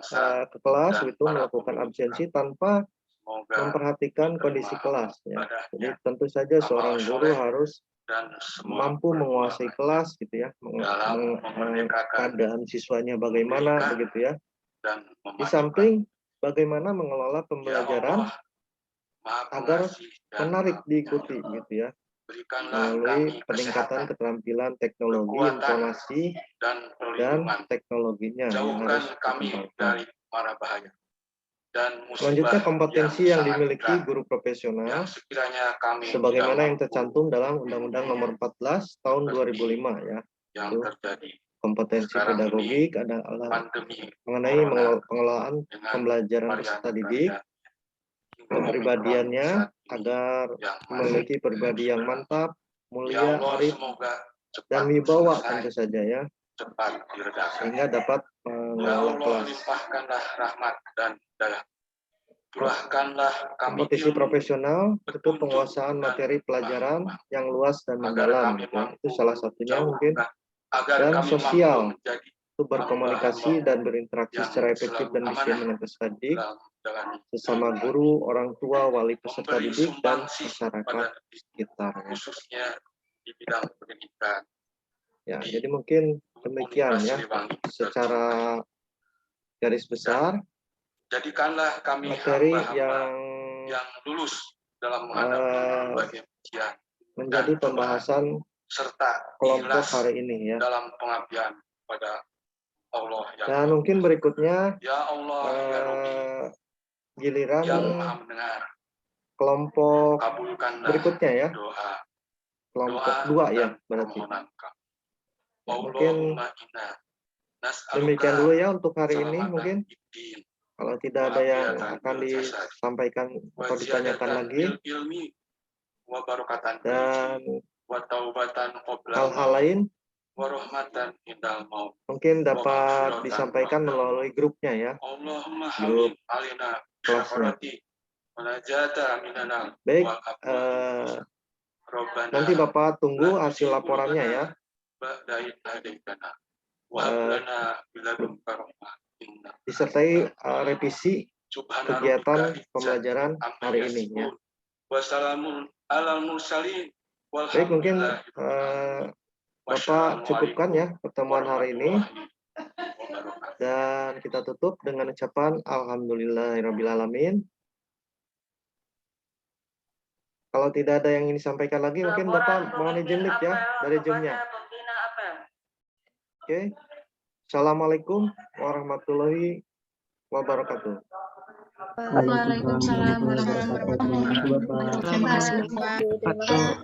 ke kelas itu melakukan absensi tanpa memperhatikan kondisi kelas ya. Jadi tentu saja seorang guru harus mampu menguasai kelas gitu ya, keadaan siswanya bagaimana begitu ya. Di samping bagaimana mengelola pembelajaran agar menarik diikuti gitu ya, melalui peningkatan keterampilan teknologi informasi dan teknologinya yang harus dikembangkan. Selanjutnya kompetensi yang dimiliki guru profesional sebagaimana yang tercantum dalam Undang-Undang Nomor 14 Tahun 2005 ya. Itu kompetensi pedagogik adalah mengenai pengelolaan pembelajaran peserta didik, kepribadiannya agar memiliki pribadi yang mantap, mulia, Allah, arif, semoga dan cepat wibawa selesai, tentu saja ya, cepat diredakan. sehingga dapat Ya mengelola Allah, kelas. limpahkanlah rahmat dan hidayah. Curahkanlah kami Kompetisi ilmu, profesional itu penguasaan materi pelajaran yang luas dan mendalam, ya. Itu salah satunya mungkin. agar Dan kami sosial mampu menjadi itu berkomunikasi dan berinteraksi secara efektif dan bisa dengan peserta didik, sesama guru, orang tua, wali peserta memberi didik, dan sumbangsih masyarakat pada sekitar. Ya. khususnya di bidang pendidikan. Ya, jadi mungkin demikian ya, secara garis besar Jadikanlah kami materi hamba-hamba yang lulus dalam menghadapi berbagai ujian menjadi dan pembahasan serta kelompok ikhlas hari ini ya. dalam pengabdian pada Allah yang Dan mungkin berikutnya Ya Allah ya Rabbi giliran yang Maha mendengar, kelompok kabulkanlah berikutnya ya, doa kelompok 2 ya berarti. Mungkin demikian dulu ya untuk hari ini mungkin. Kalau tidak ada yang akan disampaikan atau ditanyakan lagi, dan hal-hal lain mungkin dapat disampaikan melalui grupnya ya, grup kelasnya. Baik, nanti Bapak tunggu hasil laporannya ya. Disertai revisi kegiatan pembelajaran hari ini ya. Baik, mungkin Bapak cukupkan ya pertemuan hari ini, dan kita tutup dengan ucapan Alhamdulillahirrabbilalamin. Kalau tidak ada yang ingin disampaikan lagi, mungkin Bapak mohon izin lift ya dari Zoom-nya. Oke. Assalamualaikum warahmatullahi wabarakatuh. Waalaikumsalam warahmatullahi wabarakatuh. Terima kasih, Bapak.